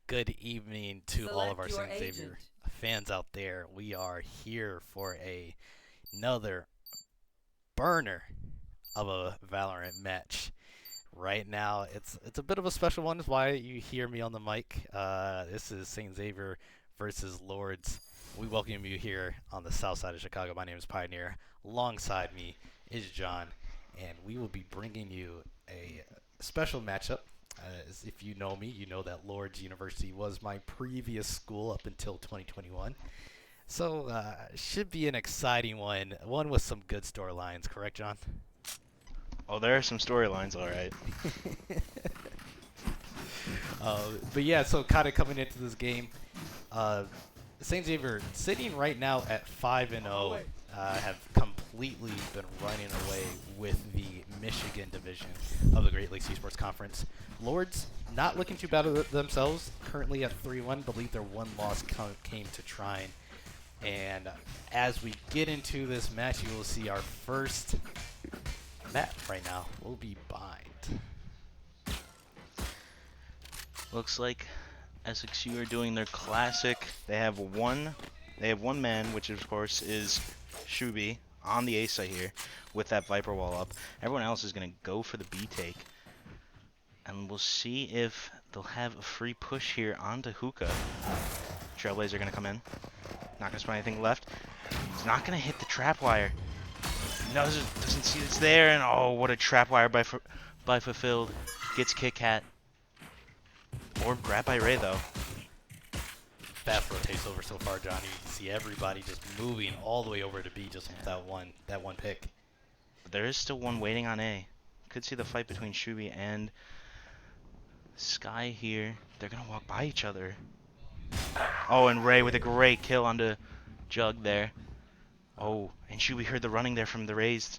Good evening to all of our Select your St. Xavier agent. fans out there. We are here for another burner of a Valorant match. Right now, it's a bit of a special one. Is why you hear me on the mic. This is St. Xavier versus Lourdes. We welcome you here on the south side of Chicago. My name is Pioneer. Alongside me is John, and we will be bringing you a special matchup. As if you know me, you know that Lourdes University was my previous school up until 2021. So, should be an exciting one with some good storylines, correct, John? Oh, there are some storylines, all right. But yeah, so kind of coming into this game, uh, St. Xavier sitting right now at 5-0, have completely been running away with the Michigan division of the Great Lakes Esports Conference. Lords not looking too bad of themselves, currently at 3-1. Believe their one loss came to Trine. And as we get into this match, you will see our first map right now will be Bind. Looks like SXU are doing their classic. They have one man, which of course is Shubi on the A site here with that Viper wall up. Everyone else is gonna go for the B take. And we'll see if they'll have a free push here onto Hookah. Trailblazer gonna come in. Not gonna spend anything left. He's not gonna hit the trap wire. No, doesn't see it's there, and oh, what a trap wire by Fulfilled. Gets Kit Kat. Or grabbed by Ray, though. Fast rotates over so far, Johnny. You can see everybody just moving all the way over to B just with that one pick. But there is still one waiting on A. Could see the fight between Shubi and Sky here. They're going to walk by each other. Oh, and Ray with a great kill onto Jug there. Oh, and Shubi heard the running there from the raised.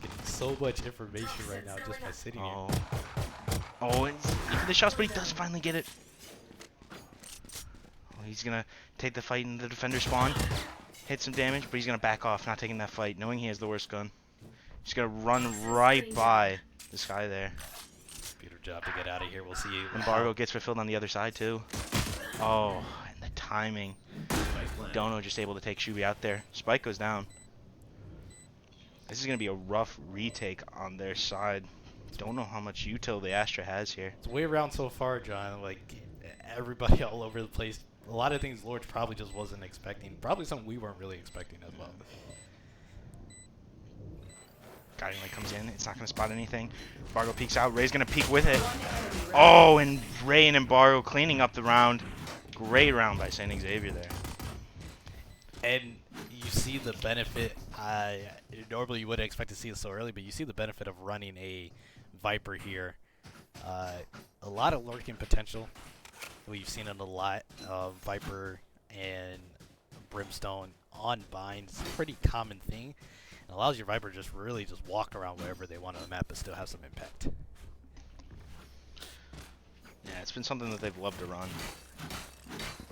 Getting so much information right now just by sitting here. Oh. Oh, and even the shots, but he does finally get it. Oh, he's going to take the fight in the defender spawn. Hit some damage, but he's going to back off, not taking that fight, knowing he has the worst gun. He's going to run right by this guy there. Beautiful job to get out of here. We'll see. Embargo gets fulfilled on the other side, too. Oh, and the timing. Dono just able to take Shubi out there. Spike goes down. This is going to be a rough retake on their side. Don't know how much util the Astra has here. It's way around so far, John. Like, everybody all over the place. A lot of things Lord probably just wasn't expecting. Probably something we weren't really expecting as well. Guiding Light comes in. It's not going to spot anything. Embargo peeks out. Ray's going to peek with it. Oh, and Ray and Embargo cleaning up the round. Great round by St. Xavier there. And you see the benefit. Normally you wouldn't expect to see it so early, but you see the benefit of running a Viper here. A lot of lurking potential. We've seen it a lot. Viper and Brimstone on binds. Pretty common thing. It allows your Viper just really just walk around wherever they want on the map but still have some impact. Yeah, it's been something that they've loved to run.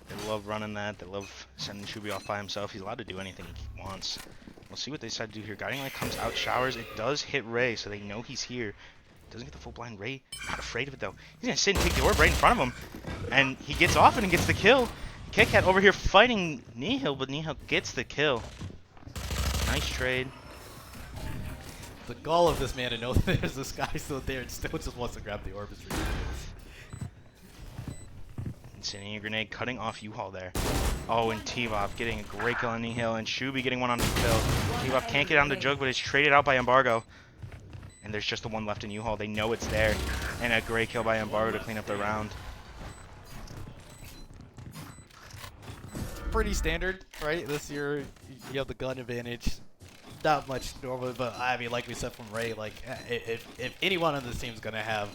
They love running that. They love sending Shubi off by himself. He's allowed to do anything he wants. We'll see what they decide to do here. Guiding Light comes out, showers. It does hit Ray, so they know he's here. Doesn't get the full blind. Ray, not afraid of it, though. He's going to sit and take the orb right in front of him. And he gets off it and gets the kill. Kit Kat over here fighting Nihil, but Nihil gets the kill. Nice trade. The gall of this man to know that there's this guy still there and still just wants to grab the orb is ridiculous. Incendiary grenade cutting off U-Haul there. Oh, and T-Vop getting a great kill on Nihil, and Shubi getting one on Phil. T-Vop can't get on the Jug, but it's traded out by Embargo. And there's just the one left in U-Haul. They know it's there. And a great kill by Embargo to clean up the round. Pretty standard, right? This year, you have the gun advantage. Not much normally, but I mean, like we said from Ray, like if anyone on this team is gonna have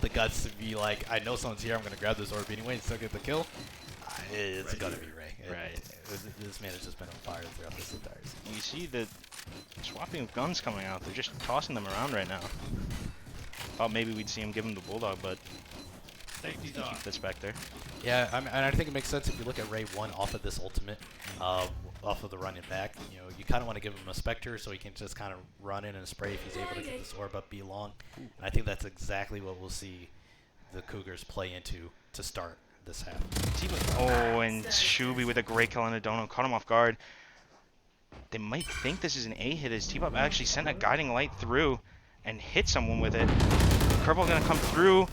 the guts to be like, I know someone's here, I'm gonna grab this orb anyway and still get the kill, it's gonna be Ray. Right. This man has just been on fire throughout this entire season. You see the swapping of guns coming out. They're just tossing them around right now. Thought maybe we'd see him give him the Bulldog, but keep the Spectre. Yeah, and I think it makes sense if you look at Ray 1 off of this ultimate, off of the running back. You know, you kind of want to give him a Spectre so he can just kind of run in and spray if he's able to get this orb up B long. And I think that's exactly what we'll see the Cougars play into to start this half. Oh, and Shubi with a great kill on a Dono. Caught him off guard. They might think this is an A hit as T-Pop actually sent a guiding light through and hit someone with it. Curveball gonna come through.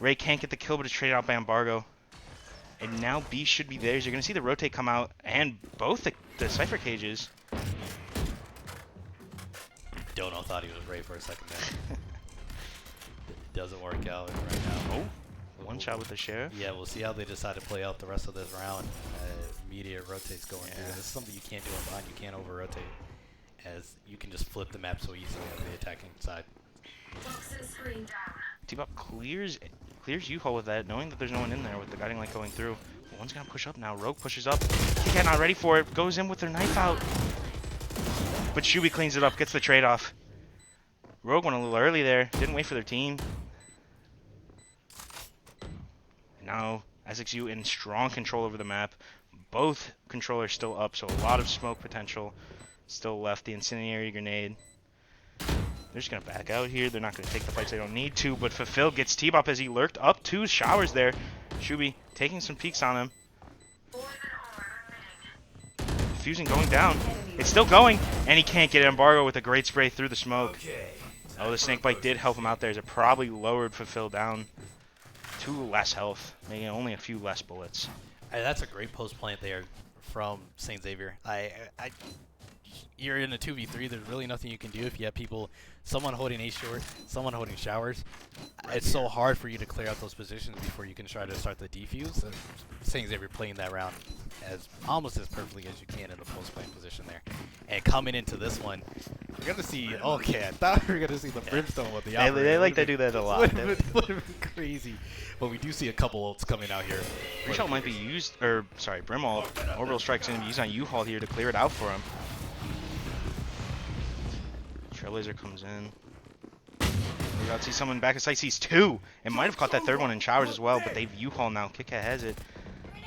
Ray can't get the kill, but it's traded out by Embargo. And now B should be theirs. You're gonna see the rotate come out and both the Cypher cages. Dono thought he was Ray for a second there. It doesn't work out right now. Oh, one shot with the Sheriff. Yeah, we'll see how they decide to play out the rest of this round. Immediate rotates going through. This is something you can't do on behind. You can't over-rotate, as you can just flip the map so easily on the attacking side. T-Pop clears U-Haul with that, knowing that there's no one in there with the guiding light going through. One's gonna push up now. Rogue pushes up. Kit not ready for it. Goes in with their knife out. But Shubi cleans it up, gets the trade-off. Rogue went a little early there. Didn't wait for their team. Now, SXU in strong control over the map. Both controllers still up, so a lot of smoke potential still left. The incendiary grenade. They're just going to back out here. They're not going to take the fights they don't need to, but Fulfill gets T-Bop as he lurked up 2 showers there. Shubi taking some peeks on him. Fusing going down. It's still going, and he can't get Embargo with a great spray through the smoke. Oh, the Snakebite did help him out there as it probably lowered Fulfill down to less health, making only a few less bullets. That's a great post plant there from St. Xavier. You're in a 2v3. There's really nothing you can do if you have people, someone holding A short, someone holding showers. It's so hard for you to clear out those positions before you can try to start the defuse. And St. Xavier playing that round as almost as perfectly as you can in the post plant position there. And coming into this one, you're gonna see. Okay, I thought we were gonna see the Brimstone with the operator. They like to do that a lot. Would have been crazy. But we do see a couple ults coming out here. Reshell might be used, or sorry, Brimall. Orbital Strike's going to be used on U-Haul here to clear it out for him. Trailblazer comes in. We got to see someone back at site. Sees 2. It might have caught that third one in showers as well, but they've U-Haul now. KitKat has it.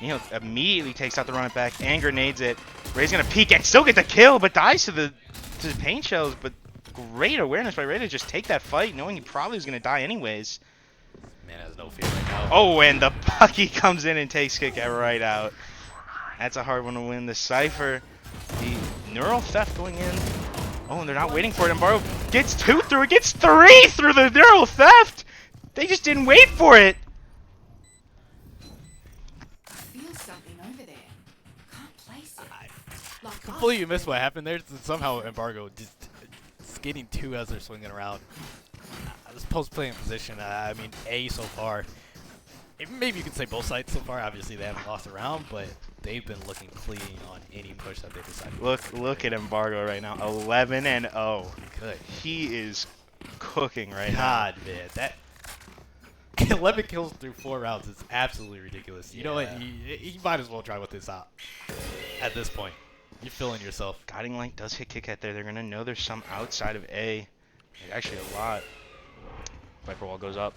Neil immediately takes out the run it back and grenades it. Ray's going to peek and still get the kill, but dies to the paint shells. But great awareness by Ray to just take that fight, knowing he probably was going to die anyways. Man has no fear right now. Oh, and the Bucky comes in and takes KitKat right out. That's a hard one to win. The Cypher, the Neural Theft going in. Oh, and they're not waiting for it. Embargo gets 2 through it, gets 3 through the Neural Theft. They just didn't wait for it. I feel something over there. Can't place it. Like Completely missed what happened there. Somehow Embargo just getting 2 as they're swinging around. This post-playing position, I mean, A so far. Maybe you can say both sides so far. Obviously, they haven't lost a round, but they've been looking clean on any push that they decide. Look at Embargo right now, 11-0. Good. He is cooking right God, man, that 11 kills through 4 rounds is absolutely ridiculous. You know what? He might as well try with this out at this point. You're feeling yourself. Guiding Light does hit KitKat there. They're gonna know there's some outside of A. Actually, a lot. Viper Wall goes up.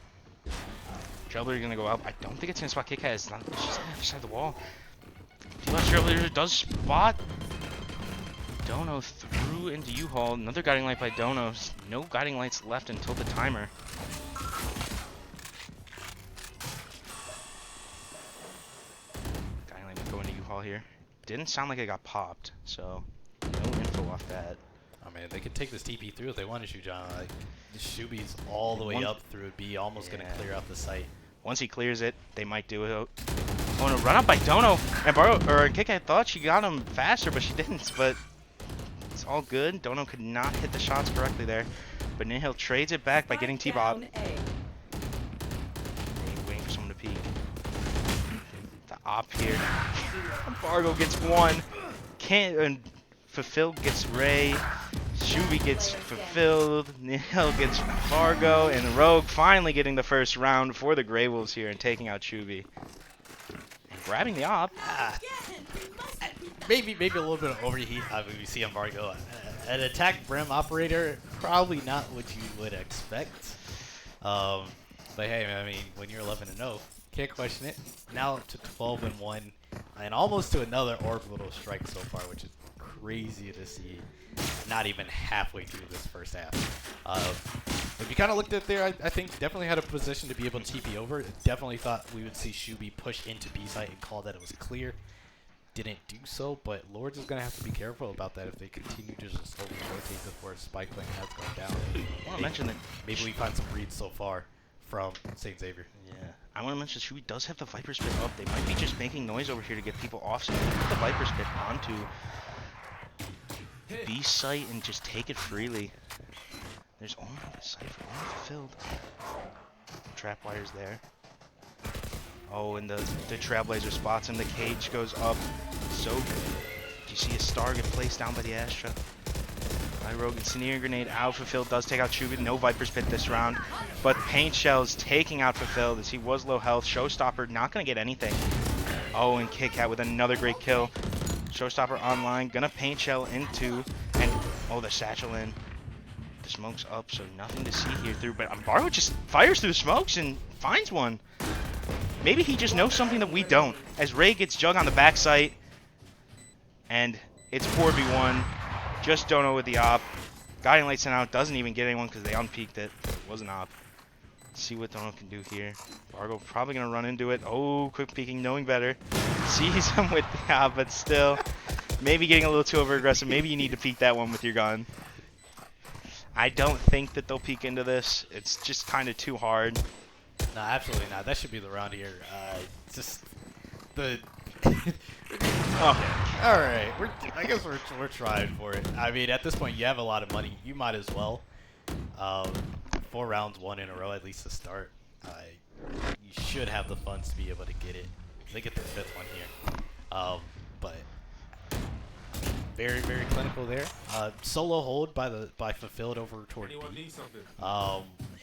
Trailblazer gonna go up. I don't think it's gonna spot KitKat. It's just on the other side of the wall. Trailblazer does spot Dono through into U-Haul. Another guiding light by Dono. No guiding lights left until the timer. Guiding light going to U-Haul here. Didn't sound like it got popped, so no info off that. I mean, they could take this TP through if they wanted to, John. Like, Shubi's all the way up through B, almost going to clear out the site. Once he clears it, they might do it. Oh, no, run up by Dono. And KitKat thought she got him faster, but she didn't. But it's all good. Dono could not hit the shots correctly there. But Nihil trades it back by getting T-Bob. Waiting for someone to peek. The op here. Fargo gets 1. And Fulfill gets Ray. Shubi gets Fulfilled. Nihil gets Fargo. And Rogue finally getting the first round for the Grey Wolves here and taking out Shubi. And grabbing the op. Maybe a little bit of overheat. We see Embargo. An attack Brim operator, probably not what you would expect. But hey, I mean, when you're 11-0, can't question it. Now to 12-1, and almost to another orbital strike so far, which is crazy to see. Not even halfway through this first half. If you kind of looked at there, I think definitely had a position to be able to TP over. Definitely thought we would see Shubi push into B site and call that it was clear. Didn't do so, but Lourdes is going to have to be careful about that if they continue to just slowly rotate before Spike Lane has gone down. I want to mention that maybe we find some reads so far from St. Xavier. Yeah, I want to mention Shubi does have the Viper's Pit up. They might be just making noise over here to get people off, so they can put the Viper's Pit onto B site and just take it freely. There's only the Cypher only fulfilled. Trap wires there. Oh, and the Trailblazer spots him. The cage goes up. So good. Do you see a star get placed down by the Astra? By Rogue. Incendiary Grenade out. Fulfilled does take out Shubi. No Viper's Pit this round. But Paint Shell's taking out Fulfilled as he was low health. Showstopper not going to get anything. Oh, and KitKat with another great kill. Showstopper online. Gonna Paint Shell into. And oh, the Satchel in. The smoke's up, so nothing to see here through. But Embargo just fires through the smokes and finds one. Maybe he just knows something that we don't. As Ray gets Jug on the backside, and it's 4v1. Just don't know with the op. Guiding Light sent out, doesn't even get anyone because they unpeaked it. It was an op. Let's see what Dono can do here. Embargo probably going to run into it. Oh, quick peeking, knowing better. Sees him with the op, but still. Maybe getting a little too over aggressive. Maybe you need to peek that one with your gun. I don't think that they'll peek into this. It's just kind of too hard. No, absolutely not. That should be the round here. Just the. Okay. All right. I guess we're trying for it. I mean, at this point, you have a lot of money. You might as well. 4 rounds, 1 in a row, at least to start. You should have the funds to be able to get it. They get the 5th one here. But very, very clinical there. Solo hold by Fulfilled over toward B.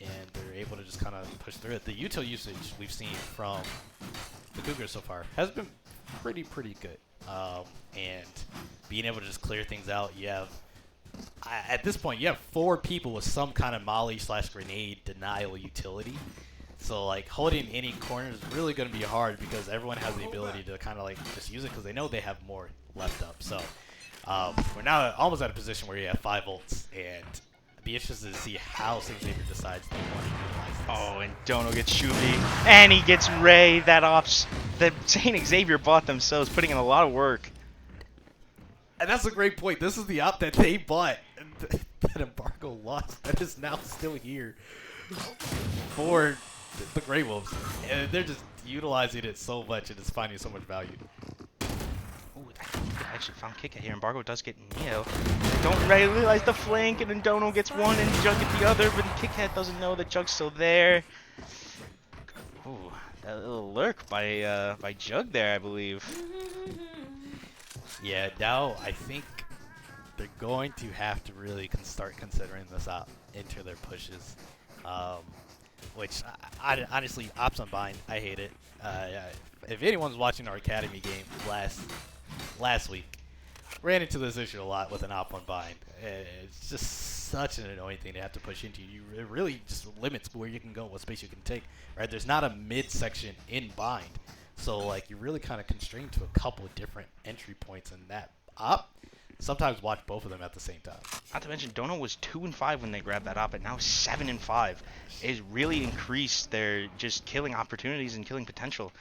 And they're able to just kind of push through it. The util usage we've seen from the Cougars so far has been pretty good. And being able to just clear things out, you have at this point you have 4 people with some kind of molly/grenade denial utility. So like holding any corner is really going to be hard because everyone has the ability to kind of like just use it because they know they have more left up. So we're now almost at a position where you have 5 ults, and I'd be interested to see how St. Xavier decides they want to utilize this. Oh, and Dono gets Shubi, and he gets Ray. That ops that St. Xavier bought themselves, putting in a lot of work. And that's a great point. This is the op that they bought that Embargo lost that is now still here for the Grey Wolves. And they're just utilizing it so much and it's finding so much value. Ooh, I actually found KitKat here. Embargo does get Neo. Don't realize the flank, and then Dono gets one and Jug gets the other, but KitKat doesn't know that Jug's still there. Ooh, that little lurk by Jug there, I believe. Yeah, now I think they're going to have to really start considering this op into their pushes. Which, honestly, Ops Unbind, I hate it. If anyone's watching our Academy game last week, ran into this issue a lot with an Op Unbind. It's just such an annoying thing to have to push into. It really just limits where you can go, what space you can take. Right? There's not a mid section in Bind. So, like, you're really kind of constrained to a couple of different entry points in that op. Sometimes watch both of them at the same time. Not to mention, Dono was 2-5 when they grabbed that op, and now 7-5. It's really increased their just killing opportunities and killing potential.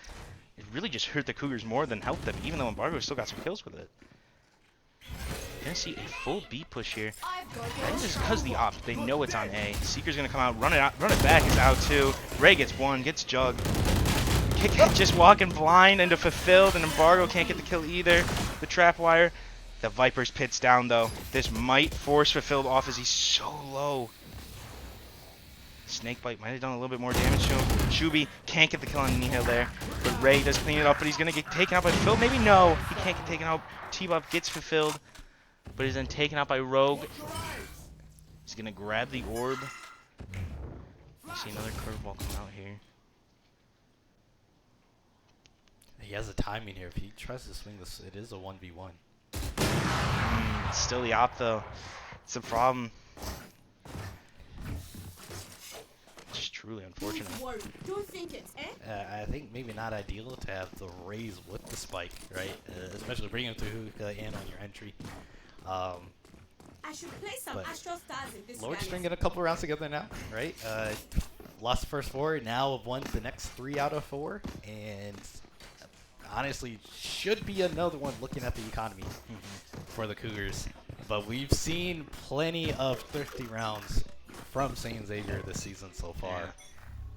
It really just hurt the Cougars more than helped them, even though Embargo still got some kills with it. Gonna see a full B push here. And just because the op, they know it's on A. Seeker's gonna come out, run it back, is out too. Ray gets one, gets Jug. KitKat just walking blind into Fulfilled, and Embargo can't get the kill either. The trap wire. The Viper's Pit's down though. This might force Fulfilled off as he's so low. Snakebite might have done a little bit more damage to him. Shubi can't get the kill on Nihil there. But Ray does clean it up, but he's gonna get taken out by Fulfilled. Maybe no, he can't get taken out. T-Bob gets Fulfilled, but he's then taken out by Rogue. He's gonna grab the orb. I see another curveball come out here. He has a timing here. If he tries to swing this, it is a 1v1. Still the op though. It's a problem. Just truly unfortunate. I think maybe not ideal to have the Raze with the spike, right? Especially bringing him through in on your entry. I should play some But Astro Stars in this Lourdes galaxy. stringing a couple rounds together now, right? Lost the first 4, now have won the next 3 out of 4, and honestly should be another one looking at the economy for the Cougars. But we've seen plenty of thrifty rounds from St. Xavier this season so far. Yeah.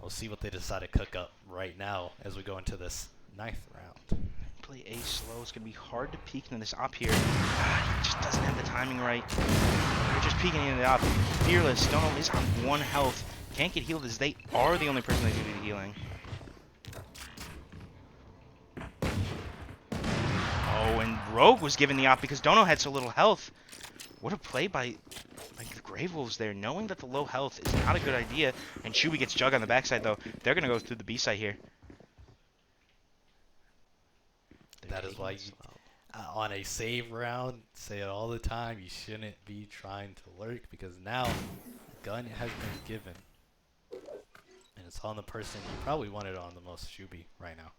We'll see what they decide to cook up right now as we go into this 9th round. Play A slow. It's gonna be hard to peek into this op here. He just doesn't have the timing right. They're just peeking into the op. Fearless. Dono is on 1 health. Can't get healed as they are the only person that can do the healing. Oh, and Rogue was given the op because Dono had so little health. What a play by the Grave Wolves there, knowing that the low health is not a good idea. And Shubi gets Jug on the backside though. They're gonna go through the B side here. That is why you, on a save round, say it all the time, you shouldn't be trying to lurk because now the gun has been given. And it's on the person you probably want it on the most, Shubi, right now.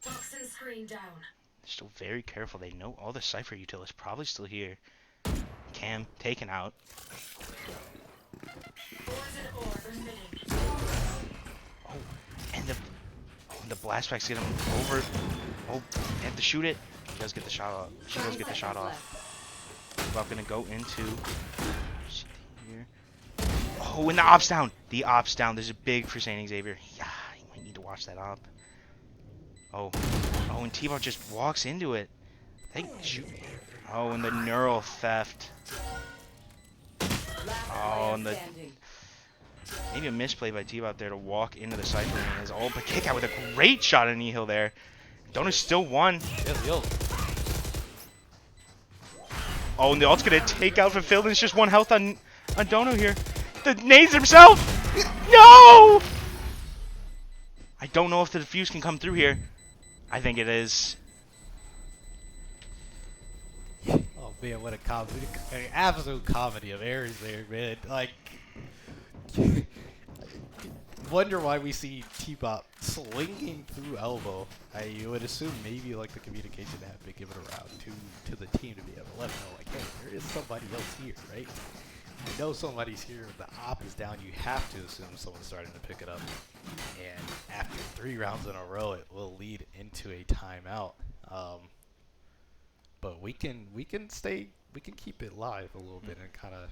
Toxin screen down. They're still very careful. They know all the Cypher util is probably still here. Cam taken out. Poison orb emitting. Oh, and the blastback's get him over. Oh, they have to shoot it. He does get the shot off. She does get the shot off. About gonna go into here. Oh, and the op's down. The op's down. There's a big for St. Xavier. Yeah, you might need to watch that op. Oh, and T-Bot just walks into it. They shoot. Oh, and the neural theft. Oh, and the maybe a misplay by T-Bot there to walk into the Cypher and his ult, but kick out with a great shot on Nihil there. Dona's still won. Oh, and the ult's gonna take out Fulfilled, and it's just 1 health on Dono here. The nades himself! No! I don't know if the defuse can come through here. I think it is. Oh man, what a comedy. An absolute comedy of errors there, man. Like, wonder why we see T-Bop slinging through elbow. I would assume maybe like the communication had been given around to the team to be able to let them know, like, hey, there is somebody else here, right? You know somebody's here, the op is down, you have to assume someone's starting to pick it up. And after 3 rounds in a row, it will lead into a timeout. But we can keep it live a little bit and kind of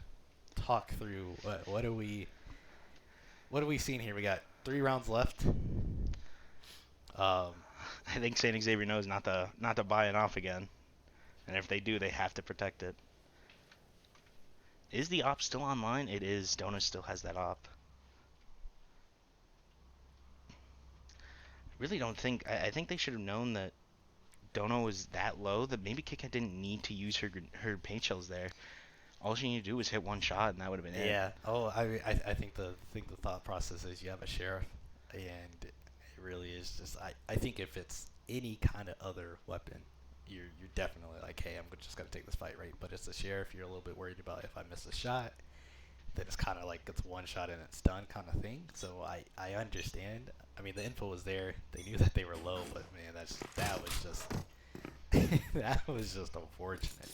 talk through what are we seeing here? We got 3 rounds left. I think St. Xavier knows not to buy it off again, and if they do, they have to protect it. Is the op still online? It is. Dona still has that op. Really don't think. I think they should have known that Dono was that low that maybe KitKat didn't need to use her paint shells there. All she needed to do was hit 1 shot, and that would have been it. Yeah. Oh, I think the thought process is you have a sheriff, and it really is just. I think if it's any kind of other weapon, you're definitely like, hey, I'm just gonna take this fight, right? But it's a sheriff. You're a little bit worried about if I miss a shot, then it's kind of like it's 1 shot and it's done kind of thing. So I understand. I mean, the info was there. They knew that they were low, but man, that was just that was just unfortunate.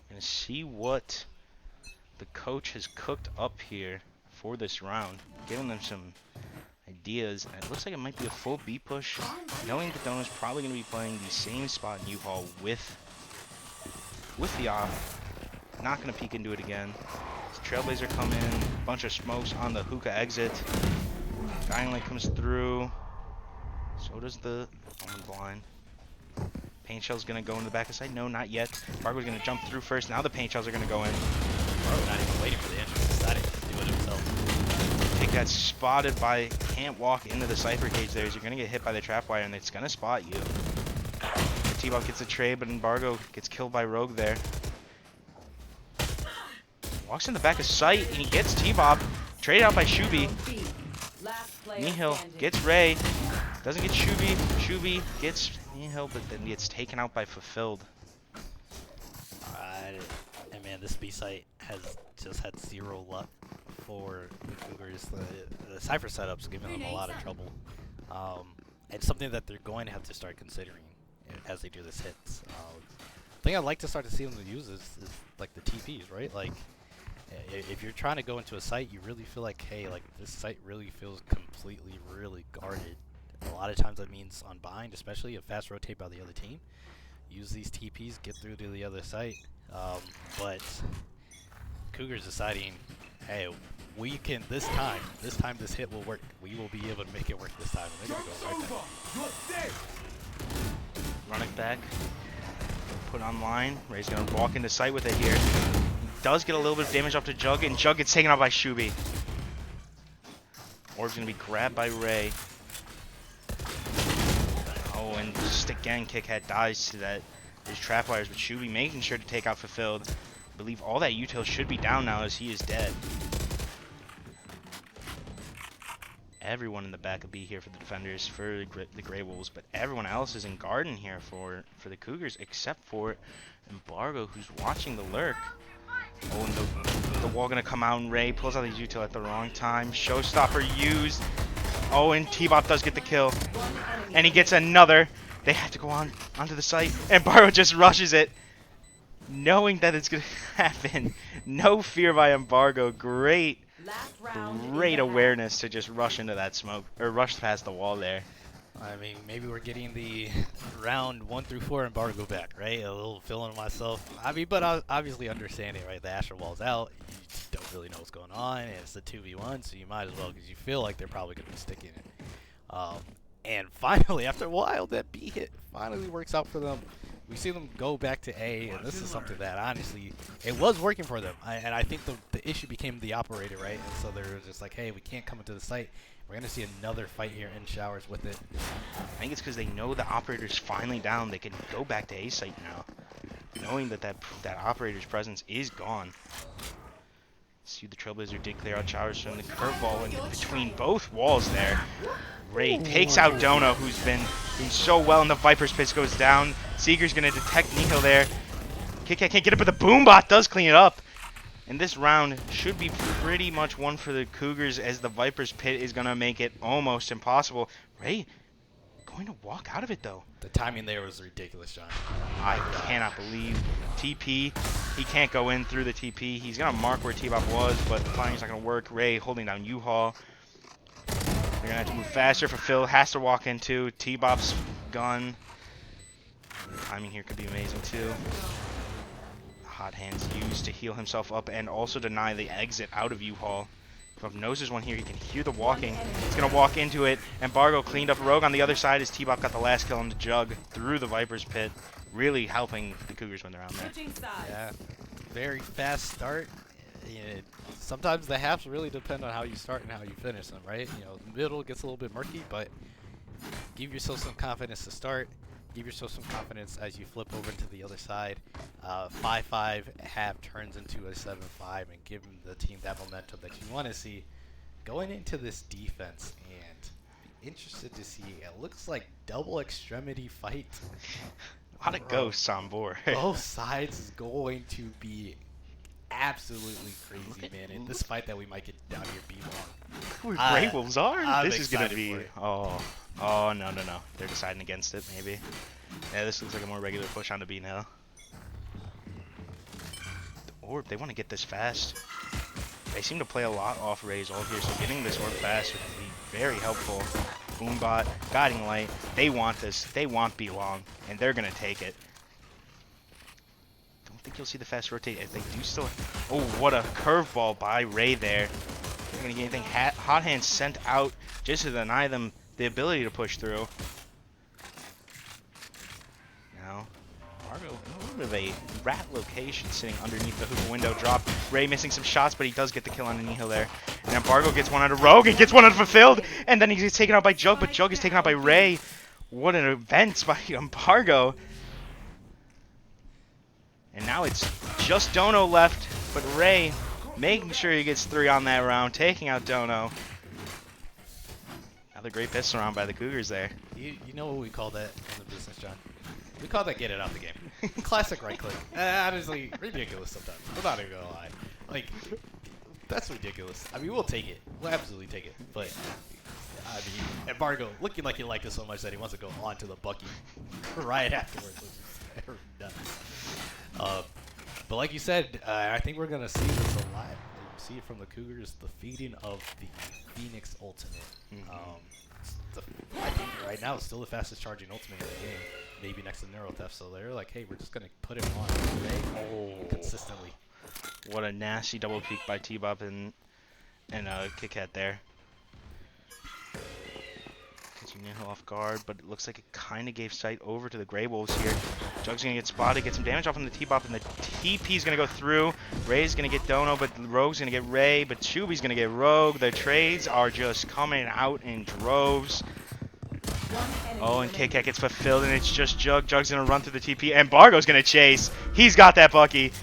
Gonna see what the coach has cooked up here for this round, giving them some ideas. And it looks like it might be a full B push, knowing that Dono's probably gonna be playing the same spot in U-Haul with the op. Not gonna peek into it again. Trailblazer come in, bunch of smokes on the hookah exit. Dying Light comes through. So does the Omen Blind. Paint Shell's gonna go in the back of the side. No, not yet. Fargo's gonna jump through first. Now the Paint Shells are gonna go in. Fargo not even waiting for the entrance. Decided to do it himself. I think that's spotted by. Can't walk into the Cypher cage there. You're gonna get hit by the trap wire, and it's gonna spot you. T-Bob gets a trade, but Embargo gets killed by Rogue there. Walks in the back of sight, and he gets T-Bob. Traded out by Shubi. Nihil gets Ray. Doesn't get Shubi. Shubi gets Nihil, but then gets taken out by Fulfilled. And man, this B site has just had 0 luck for the Cougars. The Cypher setup's giving them a lot of trouble. And something that they're going to have to start considering as they do this hits. Thing I'd like to start to see them use is like the TPs, right? Like, if you're trying to go into a site, you really feel like, hey, like this site really feels completely, really guarded. A lot of times that means on bind, especially a fast rotate by the other team. Use these TPs, get through to the other site. But Cougars deciding, hey, we can this time this hit will work. We will be able to make it work this time. And they're gonna go right back. Run it back. Put online. Ray's gonna walk into sight with it here. Does get a little bit of damage off to Jug, and Jug gets taken out by Shuby. Orb's gonna be grabbed by Ray. Oh, and stick gang kick head dies to that. There's trap wires, but Shuby making sure to take out Fulfilled. I believe all that util should be down now as he is dead. Everyone in the back will be here for the defenders for the Grey Wolves, but everyone else is in garden here for the Cougars except for Embargo, who's watching the lurk. Oh, and the wall gonna come out, and Ray pulls out his util at the wrong time. Showstopper used. Oh, and T-Bop does get the kill, and he gets another. They have to go onto the site, and Embargo just rushes it, knowing that it's gonna happen. No fear by Embargo. Great awareness to just rush into that smoke, or rush past the wall there. I mean, maybe we're getting the round 1 through 4 embargo back, right? A little feeling myself. I mean, but obviously understanding, right? The Asher wall's out. You just don't really know what's going on. And it's a 2v1, so you might as well, because you feel like they're probably going to be sticking it. And finally, after a while, that B hit finally works out for them. We see them go back to A, and this is something that honestly, it was working for them. And I think the issue became the operator, right? And so they're just like, hey, we can't come into the site. We're going to see another fight here in Showers with it. I think it's because they know the operator's finally down. They can go back to A site now, knowing that operator's presence is gone. See, the Trailblazer did clear out Showers from the curveball in between both walls there. Ray takes out Dono, who's been doing so well, and the Viper's Pits goes down. Seeker's going to detect Nihil there. Kit Kat can't get it, but the Boombot does clean it up. And this round should be pretty much one for the Cougars, as the Viper's Pit is going to make it almost impossible. Ray going to walk out of it, though. The timing there was ridiculous, John. I cannot believe TP. He can't go in through the TP. He's going to mark where T-Bop was, but the firing's not going to work. Ray holding down U-Haul. They're going to have to move faster. Phil has to walk into T-Bop's gun. The timing here could be amazing, too. Hot hands used to heal himself up and also deny the exit out of U-Haul. If knows there's one here, he can hear the walking. He's going to walk into it. Embargo cleaned up Rogue on the other side as T-Bop got the last kill on the Jug through the Viper's Pit. Really helping the Cougars when they're out there. Yeah, very fast start. Yeah, sometimes the halves really depend on how you start and how you finish them, right? You know, the middle gets a little bit murky, but give yourself some confidence to start. Give yourself some confidence as you flip over to the other side. 5-5 half turns into a 7-5, and give the team that momentum that you want to see going into this defense. And be interested to see. It looks like double extremity fight. A lot of ghosts on board. Both sides is going to be absolutely crazy, man. In this fight that we might get down here B1. Where Grey Wolves are? I'm This is going to be... excited Oh, no. They're deciding against it, maybe. Yeah, this looks like a more regular push on the B now. The Orb, they want to get this fast. They seem to play a lot off Ray's ult here, so getting this Orb fast would be very helpful. Boombot, Guiding Light, they want this. They want B-Long, and they're going to take it. Don't think you'll see the fast rotate as they do still... Oh, what a curveball by Ray there. They're going to get anything. Hot Hands sent out just to deny them the ability to push through. Now, Margo, a little bit of a rat location sitting underneath the hookah window drop. Ray missing some shots, but he does get the kill on Nihil there. And Embargo gets one out of Rogue and gets one out of Fulfilled. And then he gets taken out by Jug, but Jug is taken out by Ray. What an event by Embargo. And now it's just Dono left, but Ray making sure he gets 3 on that round, taking out Dono. Another great pistol round by the Cougars there. You know what we call that in the business, John? We call that get it out the game. Classic right click. Honestly, ridiculous sometimes. I'm not even gonna lie. Like, that's ridiculous. I mean, we'll take it. We'll absolutely take it. But I mean, Embargo looking like he liked it so much that he wants to go on to the Bucky right afterwards, which is very nuts. But like you said, I think we're gonna see this a lot. You see it from the Cougars, the feeding of the Phoenix Ultimate. I think right now it's still the fastest charging ultimate in the game, maybe next to Neurotheft. So they're like, hey, we're just gonna put it on consistently. What a nasty double peek by T-Bop and Kit Kat there. Catching Niho off guard, but it looks like it kind of gave sight over to the Grey Wolves here. Jug's gonna get spotted, get some damage off on the T-Bop, and the TP's gonna go through. Ray's gonna get Dono, but Rogue's gonna get Ray, but Shuby's gonna get Rogue. The trades are just coming out in droves. Oh, and Kit Kat gets fulfilled, and it's just Jug. Jug's gonna run through the TP, and Bargo's gonna chase. He's got that Bucky.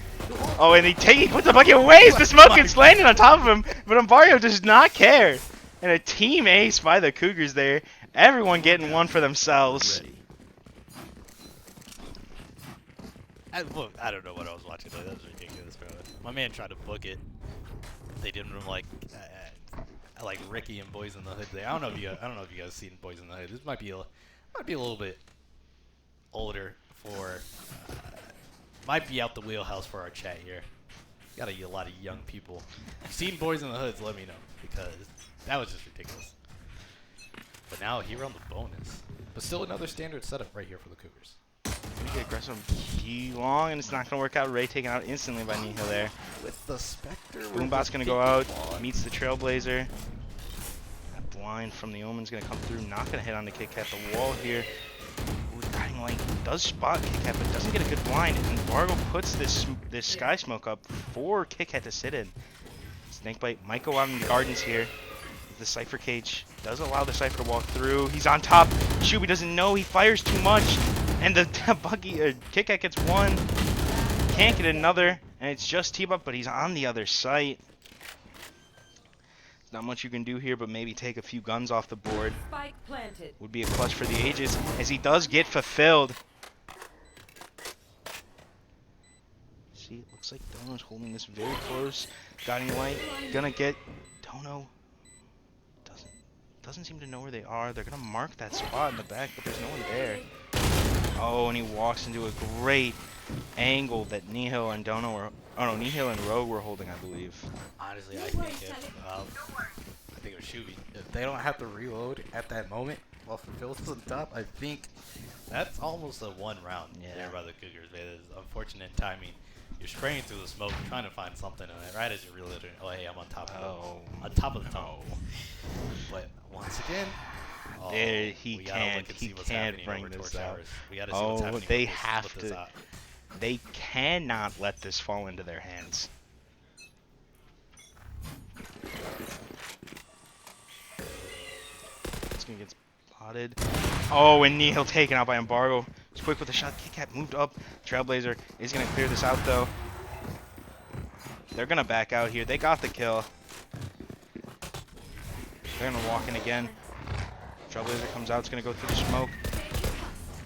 Oh, and he puts the Bucky away as the smoke gets landing on top of him, but Embargo does not care. And a team ace by the Cougars there. Everyone getting one for themselves. Look, I don't know what I was watching. That was ridiculous, bro. My man tried to book it. They did him like Ricky and Boys in the Hood. I don't know if you guys seen Boys in the Hood. This might be a little bit older for. Might be out the wheelhouse for our chat here. Got a lot of young people. If you've seen Boys in the Hoods, let me know, because that was just ridiculous. But now here on the bonus. But still another standard setup right here for the Cougars. Gonna get aggressive key long, and it's not gonna work out. Ray taken out instantly by Niho there. With the Spectre. Boombot's gonna go out, meets the Trailblazer. That blind from the Omen's gonna come through, not gonna hit on the Kit Kat. The wall here. Guiding Light does spot Kit Kat, but doesn't get a good blind. And Bargo puts this Sky Smoke up for Kit Kat to sit in. Snakebite might go out in the gardens here. The Cypher Cage does allow the Cypher to walk through. He's on top. Shuby doesn't know. He fires too much. And the Kit Kat gets one. Can't get another. And it's just T-Bop, but he's on the other site. Not much you can do here, but maybe take a few guns off the board. Spike planted. Would be a clutch for the ages, as he does get fulfilled. See, it looks like Dono's holding this very close. Guiding Light gonna get Dono. Doesn't seem to know where they are. They're gonna mark that spot in the back, but there's no one there. Oh, and he walks into a great angle that Niho and Dono were. Oh no, Niho and Rogue were holding, I believe. Honestly, I think it was Shuby. If they don't have to reload at that moment while Fulfill's on top, I think that's almost a one round there by the Cougars. It is unfortunate timing. You're spraying through the smoke, trying to find something, and right as you're reloading, oh hey, I'm on top of the tunnel. But once again, he can't bring this out. We gotta see what's happening. They have to. They cannot let this fall into their hands. It's gonna get spotted. Oh, and Nihil taken out by Embargo. He's quick with the shot. Kit Kat moved up. Trailblazer is gonna clear this out though. They're gonna back out here. They got the kill. They're gonna walk in again. Trailblazer comes out. It's gonna go through the smoke.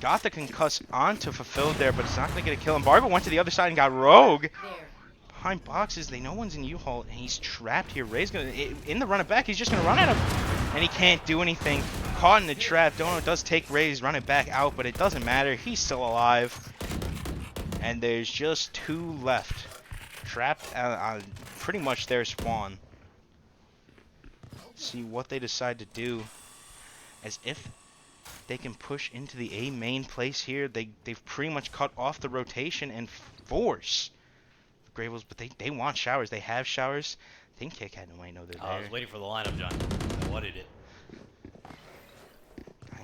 Got the concuss onto Fulfilled there, but it's not going to get a kill. Embargo went to the other side and got Rogue. Behind boxes, they know one's in U-Haul, and he's trapped here. Ray's going to, in the run it back, he's just going to run at him. And he can't do anything. Caught in the trap. Dono does take Ray's run it back out, but it doesn't matter. He's still alive. And there's just two left. Trapped on pretty much their spawn. See what they decide to do. As if they can push into the A main place here. They've pretty much cut off the rotation and force the Grey Wolves, but they want showers. They have showers. I think Kit Kat might know they're there. I was waiting for the lineup, John. I wanted it.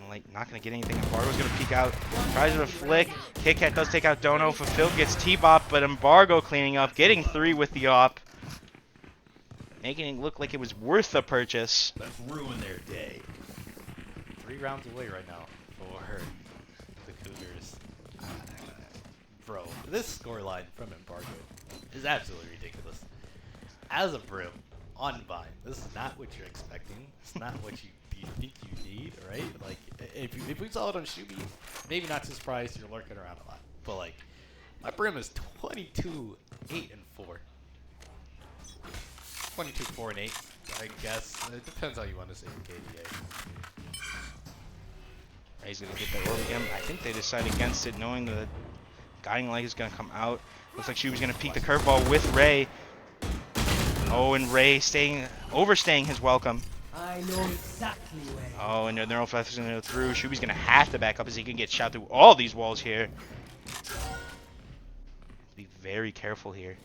Light not gonna get anything. Embargo's gonna peek out. Tries to flick. Kit Kat does take out Dono. Fulfilled gets T-Bop, but Embargo cleaning up, getting 3 with the op, making it look like it was worth the purchase. Let's ruin their day. 3 rounds away right now for the Cougars. Bro, this scoreline from Embargo is absolutely ridiculous. As a Brim, on Vine, this is not what you're expecting. It's not what you think you need, right? Like, if we saw it on Shuby, maybe not too surprised. You're lurking around a lot. But, like, my Brim is 22, 8, and 4. 22, 4, and 8, I guess. It depends how you want to say KDA. Ray's gonna get the orb again. I think they decided against it, knowing the guiding light is gonna come out. Looks like she was gonna peek the curveball with Ray. Oh, and Ray overstaying his welcome. I know exactly where. Oh, and the neural flash is gonna go through. Shubi's gonna have to back up as he can get shot through all these walls here. Be very careful here.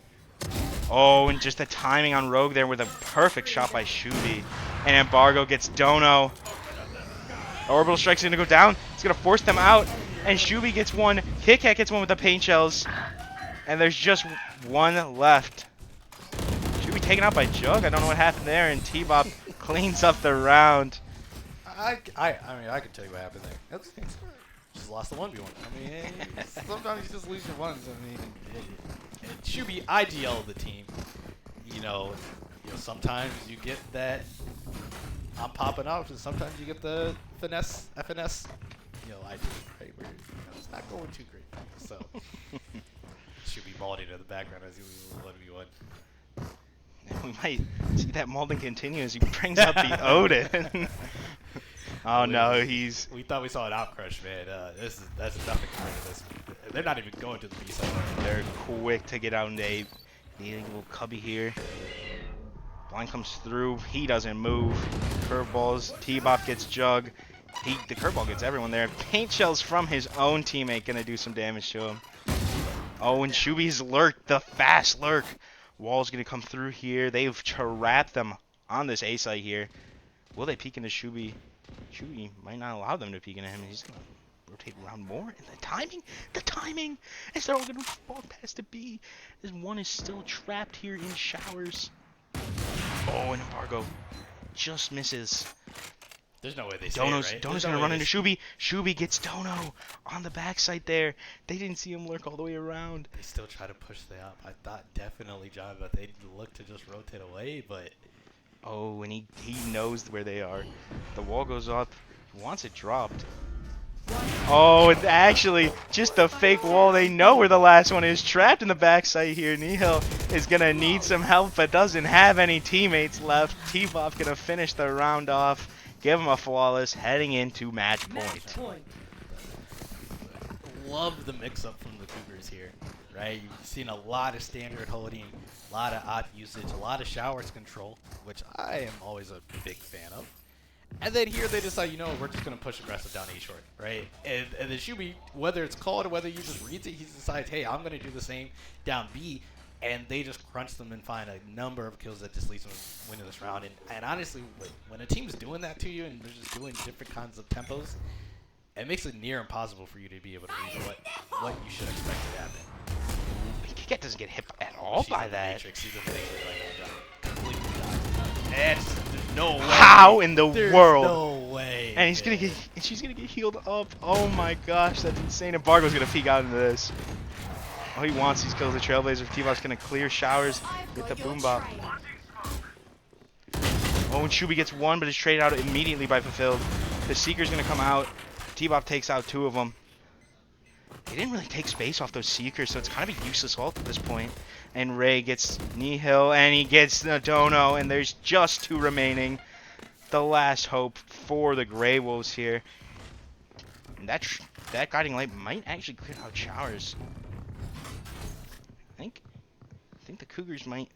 Oh, and just the timing on Rogue there with a perfect shot by Shubi. And Embargo gets Dono. Orbital Strike's gonna go down. It's gonna force them out. And Shubi gets one. Kit Kat gets one with the paint shells. And there's just one left. Shubi taken out by Jug. I don't know what happened there. And T-Bop cleans up the round. I mean, I can tell you what happened there. It's just lost the 1v1. I mean, sometimes you just lose your ones. I mean, it should be IGL the team. You know, sometimes you get that I'm popping off, and sometimes you get the finesse, FNS, IG, right? Where it's not going too great. So, should be balled into the background as he loses 1v1. We might see that Malden continue as he brings up the Odin. Oh no, he's. We thought we saw an outcrush, man. That's nothing compared to this. They're not even going to the B side. They're quick to get out into A. Needing a little cubby here. Blind comes through. He doesn't move. Curveballs. T-Bop gets Jug. The curveball gets everyone there. Paint shells from his own teammate gonna do some damage to him. Oh, and Shubi's lurk, the fast lurk. Wall's gonna come through here. They've trapped them on this A site here. Will they peek into Shubi? Shubi might not allow them to peek into him. He's gonna rotate around more. And the timing, as they're all gonna fall past the B. This one is still trapped here in showers. Oh, and Embargo just misses. There's no way they see Dono's it, right? Dono's gonna run into Shubi. Shubi gets Dono on the backside there. They didn't see him lurk all the way around. They still try to push the up. I thought definitely, John, that they'd look to just rotate away, but... Oh, and he knows where they are. The wall goes up. He wants it dropped. Oh, and actually, just a fake wall. They know where the last one is. Trapped in the backside here. Nihil is going to need some help, but doesn't have any teammates left. T-Bop going to finish the round off. Give him a flawless heading into match point. Love the mix-up from the Cougars here, right? You've seen a lot of standard holding, a lot of odd usage, a lot of showers control, which I am always a big fan of. And then here they decide, we're just going to push aggressive down A short, right? And then Shubi, whether it's called or whether you just reads it, he decides, hey, I'm going to do the same down B. And they just crunch them and find a number of kills that just leads them to winning this round. And honestly, when a team's doing that to you and they're just doing different kinds of tempos, it makes it near impossible for you to be able to read what you should expect to happen. Kiket doesn't get hit at all by that. Matrix. She's in the Matrix right now, John. Completely died. And there's no way. How in the world? No way. And she's gonna get healed up. Oh my gosh, that's insane. Embargo's gonna peek out into this. Oh, he wants these kills. The Trailblazer. T-Bop's gonna clear showers with the boom bop. Oh, and Shubi gets one, but is traded out immediately by Fulfilled. The Seeker's gonna come out. T-Bop takes out 2 of them. They didn't really take space off those Seekers, so it's kind of a useless ult at this point. And Ray gets Nihil, and he gets the Dono, and there's just 2 remaining. The last hope for the Grey Wolves here. And that guiding light might actually clear out showers. I think the Cougars might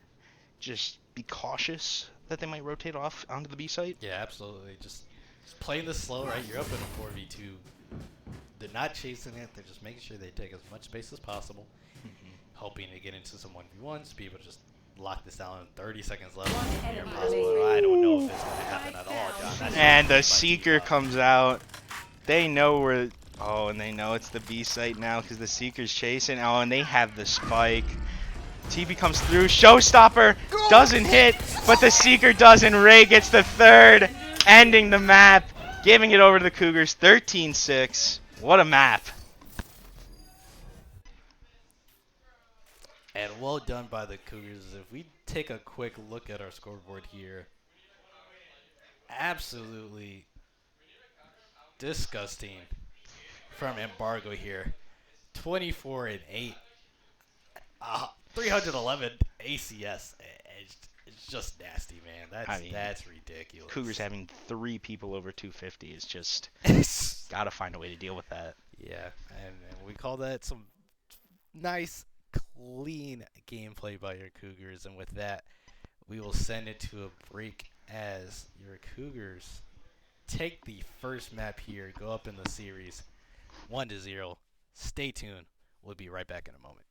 just be cautious that they might rotate off onto the B site. Yeah, absolutely. Just playing this slow, right? You're up in a 4v2. They're not chasing it. They're just making sure they take as much space as possible, hoping to get into some 1v1s, to be able to just lock this down in 30 seconds left. Near impossible. I don't know if it's going to happen at all, John. That's And the Seeker comes out. They know where... Oh, and they know it's the B site now because the Seeker's chasing. Oh, and they have the spike. TP comes through. Showstopper doesn't hit, but the Seeker does, and Ray gets the 3rd, ending the map, giving it over to the Cougars. 13-6. What a map. And well done by the Cougars. If we take a quick look at our scoreboard here, absolutely disgusting from Embargo here. 24-8. 311 ACS. It's just nasty, man. I mean, That's ridiculous. Cougars having 3 people over 250 is just gotta find a way to deal with that. Yeah, and we call that some nice, clean gameplay by your Cougars. And with that, we will send it to a break as your Cougars take the first map here, go up in the series 1-0. Stay tuned. We'll be right back in a moment.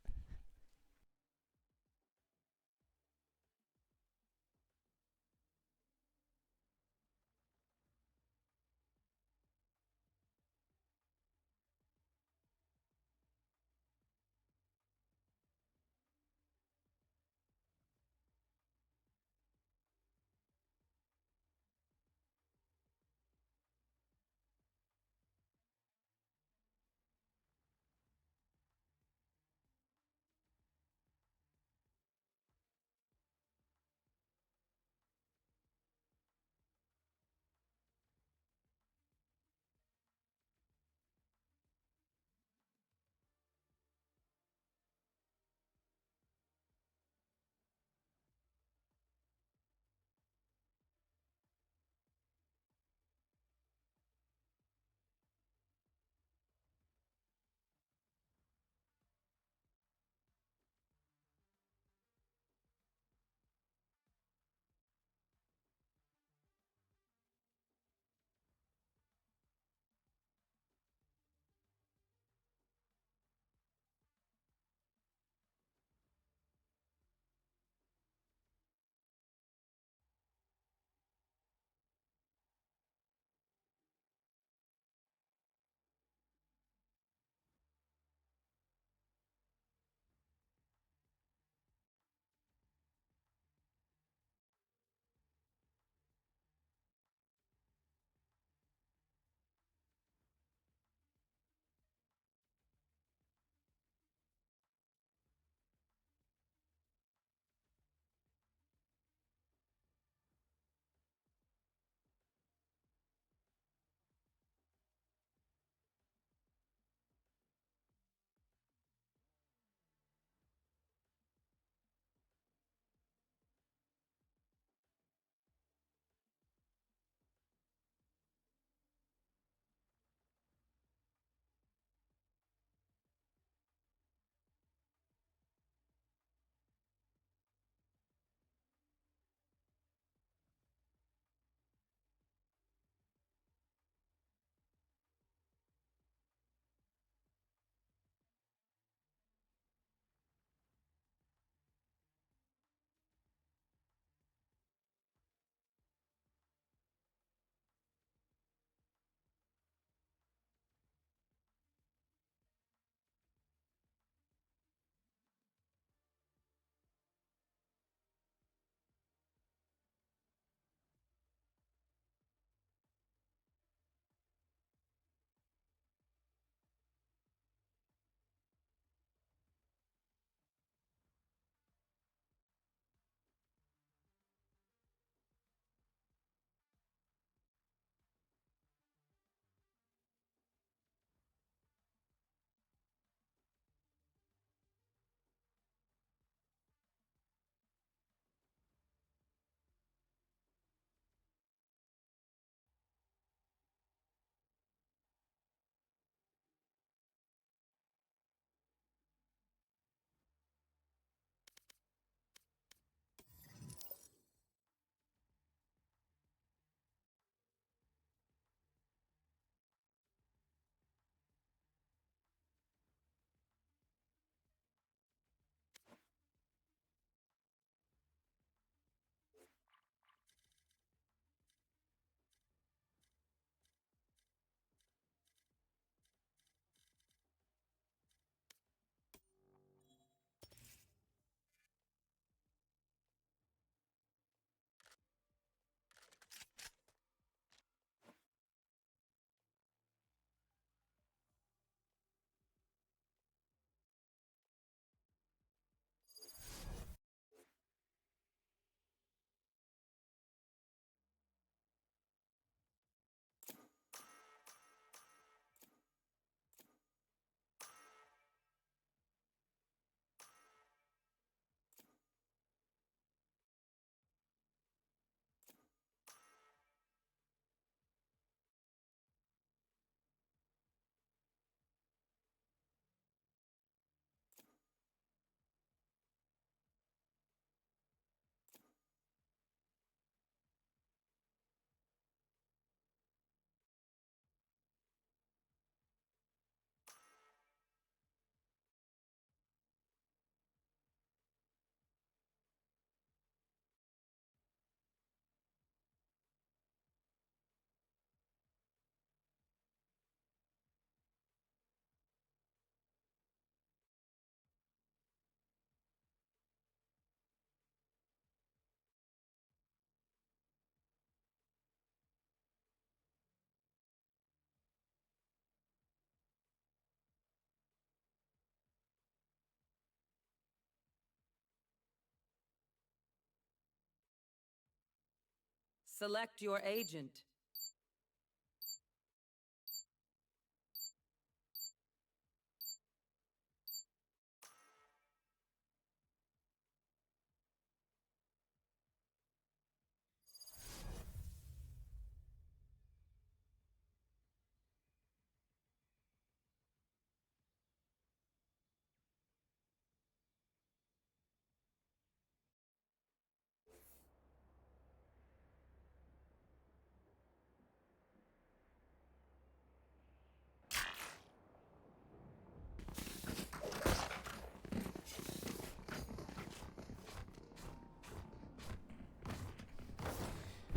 Select your agent.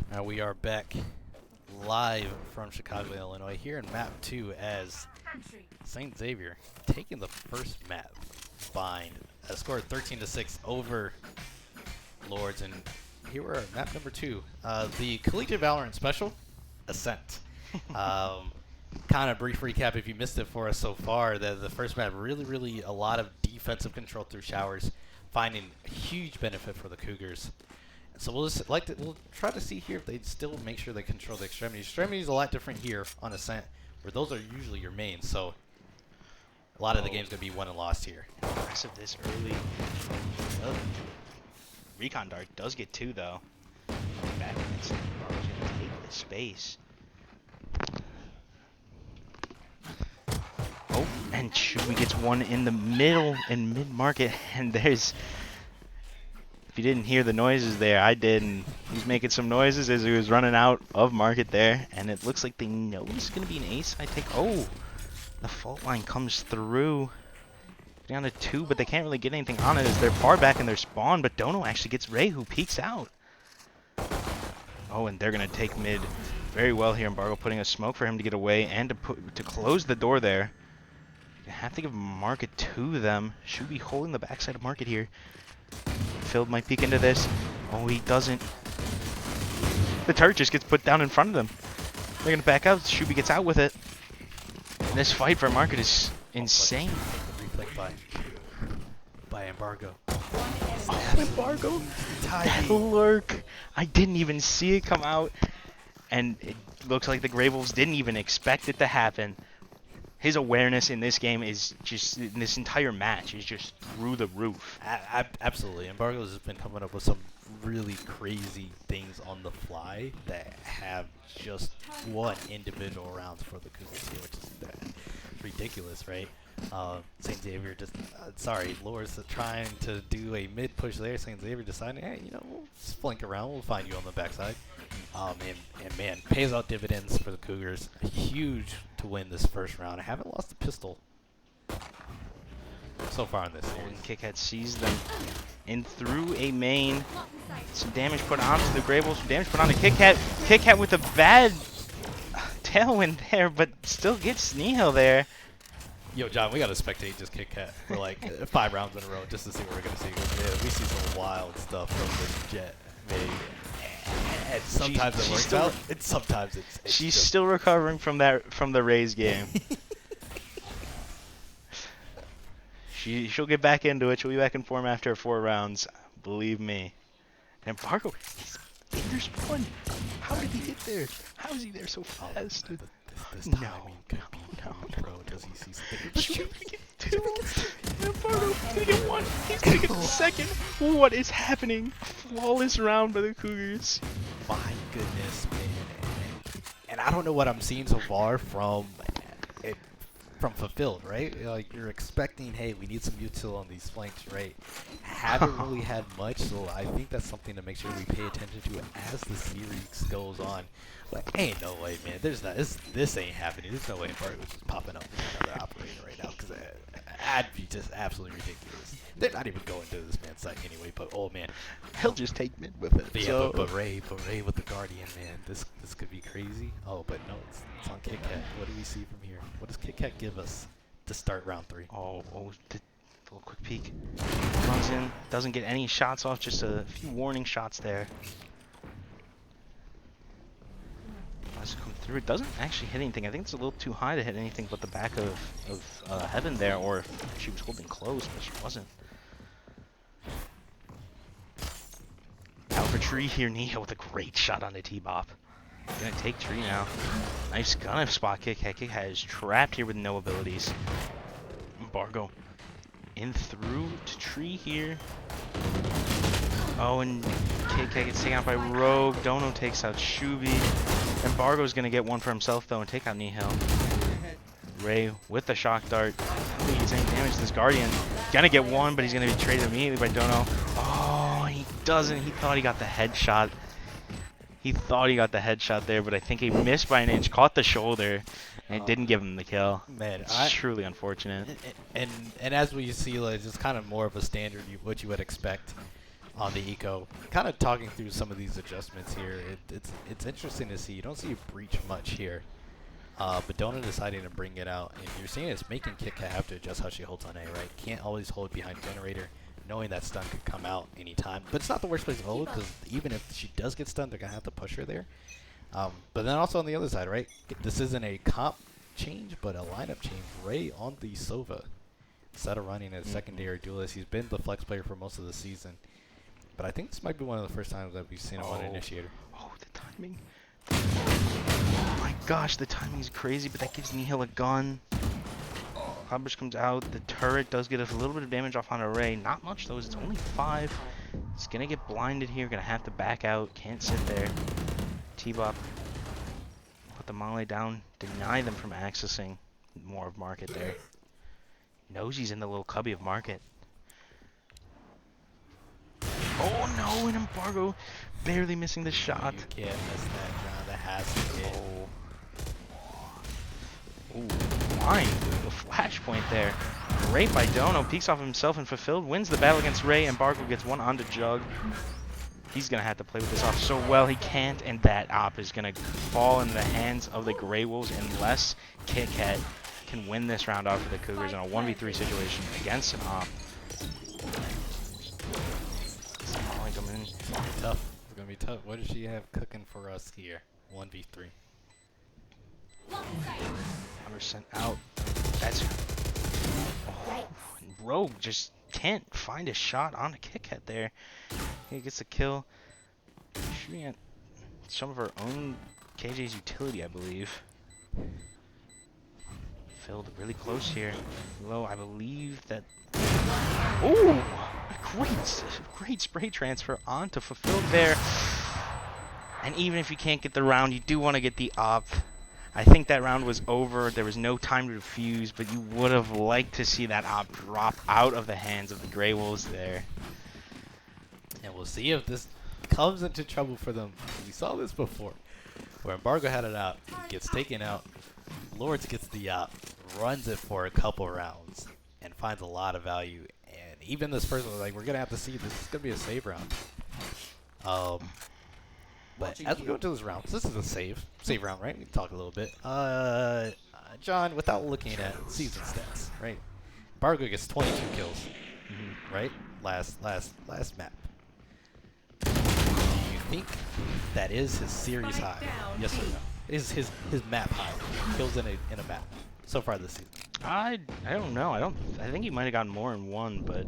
Now we are back live from Chicago, Illinois, here in map 2 as St. Xavier taking the first map bind. Scored 13-6 over Lourdes, and here we're at map number 2. The Collegiate Valorant Special, Ascent. Kind of brief recap if you missed it for us so far. The first map really a lot of defensive control through showers, finding a huge benefit for the Cougars. So we'll try to see here if they still make sure they control the extremities. Extremities a lot different here on Ascent, where those are usually your main. So a lot of the game's gonna be won and lost here. Aggressive this early. Oh. Recon Dart does get 2 though. Back against Barber's gonna take the space. Oh, and Chewy gets 1 in the middle in mid-market, and there's. If you didn't hear the noises there, I did, and he's making some noises as he was running out of market there, and it looks like they know it's going to be an ace. I think, oh, the fault line comes through. Down to 2, but they can't really get anything on it as they're far back in their spawn, but Dono actually gets Ray, who peeks out. Oh, and they're going to take mid very well here. Embargo putting a smoke for him to get away and to close the door there. You have to give market to them. Should be holding the backside of market here. Phil might peek into this. Oh, he doesn't. The turret just gets put down in front of them. They're going to back out. Shuby gets out with it. And this fight for market is insane. Replay by Embargo. Oh, Embargo. That lurk. I didn't even see it come out. And it looks like the Grey Wolves didn't even expect it to happen. His awareness in this game is just, in this entire match, is just through the roof. Absolutely. Embargo's has been coming up with some really crazy things on the fly that have just won individual rounds for the Cougars here, which is ridiculous, right? St. Xavier just, Lourdes trying to do a mid push there. St. Xavier deciding, hey, we'll just flank around. We'll find you on the backside. And man, pays out dividends for the Cougars. Huge to win this first round. I haven't lost a pistol so far in this series. Kickhead sees them in through a main. Some damage put onto the Grey Wolves. Some damage put on the Kit-Kat. Kit-Kat with a bad tailwind there, but still gets Nihil there. Yo, John, we got to spectate just Kit-Kat for like 5 rounds in a row just to see what we're going to see. Yeah, we see some wild stuff from this Jet. And sometimes it works out, and sometimes it's she's still recovering from the Rays game. She'll get back into it. She'll be back in form after 4 rounds. Believe me. And Embargo, he's in their spawn. How did he get there? How is he there so fast? This timing could be bro. Does he see something? He's gonna get 2. Embargo's gonna get 1. He's gonna get the 2nd. What is happening? Flawless round by the Cougars. My goodness, man. And I don't know what I'm seeing so far from Fulfilled, right? Like, you're expecting, hey, we need some util on these flanks, right? Haven't really had much, so I think that's something to make sure we pay attention to as the series goes on. But ain't no way, man. There's not. This ain't happening. There's no way Embargo was just popping up with another operator right now, because that'd be just absolutely ridiculous. They're not even going to this man's site anyway. But oh man, he'll just take mid with it. But yeah, so. but Ray with the Guardian, man, this could be crazy. Oh, but no, it's on Kit-Kat. What do we see from here? What does Kit-Kat give us to start round 3? Oh, the little quick peek. Runs in, doesn't get any shots off, just a few warning shots there. Does come through. It doesn't actually hit anything. I think it's a little too high to hit anything but the back of Heaven there, or if she was holding close, but she wasn't. Out for tree here. Nihil with a great shot on the T-Bop. Gonna take tree now. Nice gun of spot kick. Kick is trapped here with no abilities. Embargo in through to tree here. Oh, and KK gets taken out by Rogue. Dono takes out Shubi. Embargo's gonna get one for himself though and take out Nihil. Ray with the shock dart. He gets any damage to this Guardian. Gonna get one, but he's gonna be traded immediately by Dono. Oh, he doesn't. He thought he got the headshot. He thought he got the headshot there, but I think he missed by an inch, caught the shoulder, and it didn't give him the kill. Man, It's truly unfortunate. and as we see, like, it's kind of more of a standard what you would expect on the eco. Kind of talking through some of these adjustments here, it's interesting to see. You don't see a breach much here, but Dona deciding to bring it out, and you're seeing it's making Kit Kat have to adjust how she holds on A, right? Can't always hold behind generator, knowing that stun could come out anytime. But it's not the worst place to hold, because even if she does get stunned, they're gonna have to push her there. But then also on the other side, right? This isn't a comp change, but a lineup change. Ray on the Sova, instead of running as secondary duelist, he's been the flex player for most of the season. But I think this might be one of the first times that we've seen him on initiator. Oh, the timing. Oh my gosh, the timing's crazy, but that gives Nihil a gun. Cloudburst comes out. The turret does get a little bit of damage off on Array. Not much though, it's only 5. It's gonna get blinded here, gonna have to back out. Can't sit there. T-Bop. Put the Molly down. Deny them from accessing more of Market there. Knows he's in the little cubby of Market. Oh no, an Embargo barely missing the shot. You can't miss that, John. That has to hit. Ooh, line. The flashpoint there. Great by Dono. Peeks off himself and Fulfilled. Wins the battle against Ray. Embargo gets one onto Jug. He's going to have to play with this off so well. He can't. And that op is going to fall in the hands of the Grey Wolves unless Kit Kat can win this round off for the Cougars in a 1v3 situation against an op. Coming in. Tough. It's going to be tough. What does she have cooking for us here? 1v3. 100% out. That's Rogue just can't find a shot on a Kit Kat there. He gets a kill. Shooting at some of her own KJ's utility, I believe. Filled really close here. Low, I believe that. Ooh! Great spray transfer onto Fulfilled there. And even if you can't get the round, you do want to get the op. I think that round was over. There was no time to defuse, but you would have liked to see that op drop out of the hands of the Grey Wolves there. And we'll see if this comes into trouble for them. We saw this before, where Embargo had it out, gets taken out, Lourdes gets the op, runs it for a couple rounds, and finds a lot of value. And even this first one, like, we're gonna have to see. This is gonna be a save round. But as we go into this round, this is a save round, right? We can talk a little bit. John, without looking at season stats, right? Embargo gets 22 kills, right? Last map. Do you think that is his series high? Yes or no? Is his map high? Kills in a map so far this season. I don't know. I think he might have gotten more in one, but.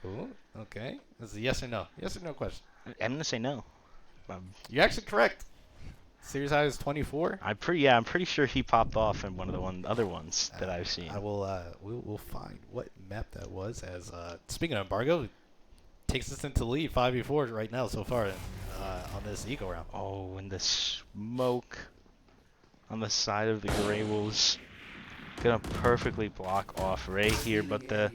Ooh, okay. This is a yes or no. Yes or no question. I'm gonna say no. You're actually correct. Series high is 24. I'm pretty sure he popped off in one of the other ones that I've seen. I will. We'll find what map that was. As speaking of Embargo, takes us into lead 5v4 right now so far on this eco round. Oh, and the smoke on the side of the Grey Wolves gonna perfectly block off Ray here, but the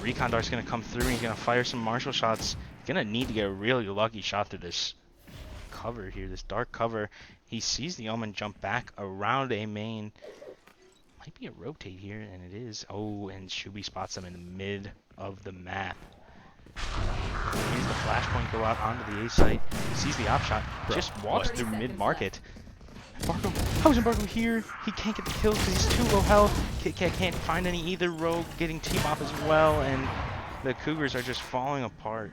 recon dart's gonna come through and he's gonna fire some martial shots. Gonna need to get a really lucky shot through this cover here, this dark cover. He sees the Omen jump back around a main. Might be a rotate here, and it is. Oh, and Shubi spots him in the mid of the map. Sees the flashpoint go out onto the A site. Sees the op shot. Just walks through mid market. Embargo. How is Embargo here? He can't get the kill because he's too low health. Kit Kat can't find any either. Rogue getting T-Bop as well, and the Cougars are just falling apart.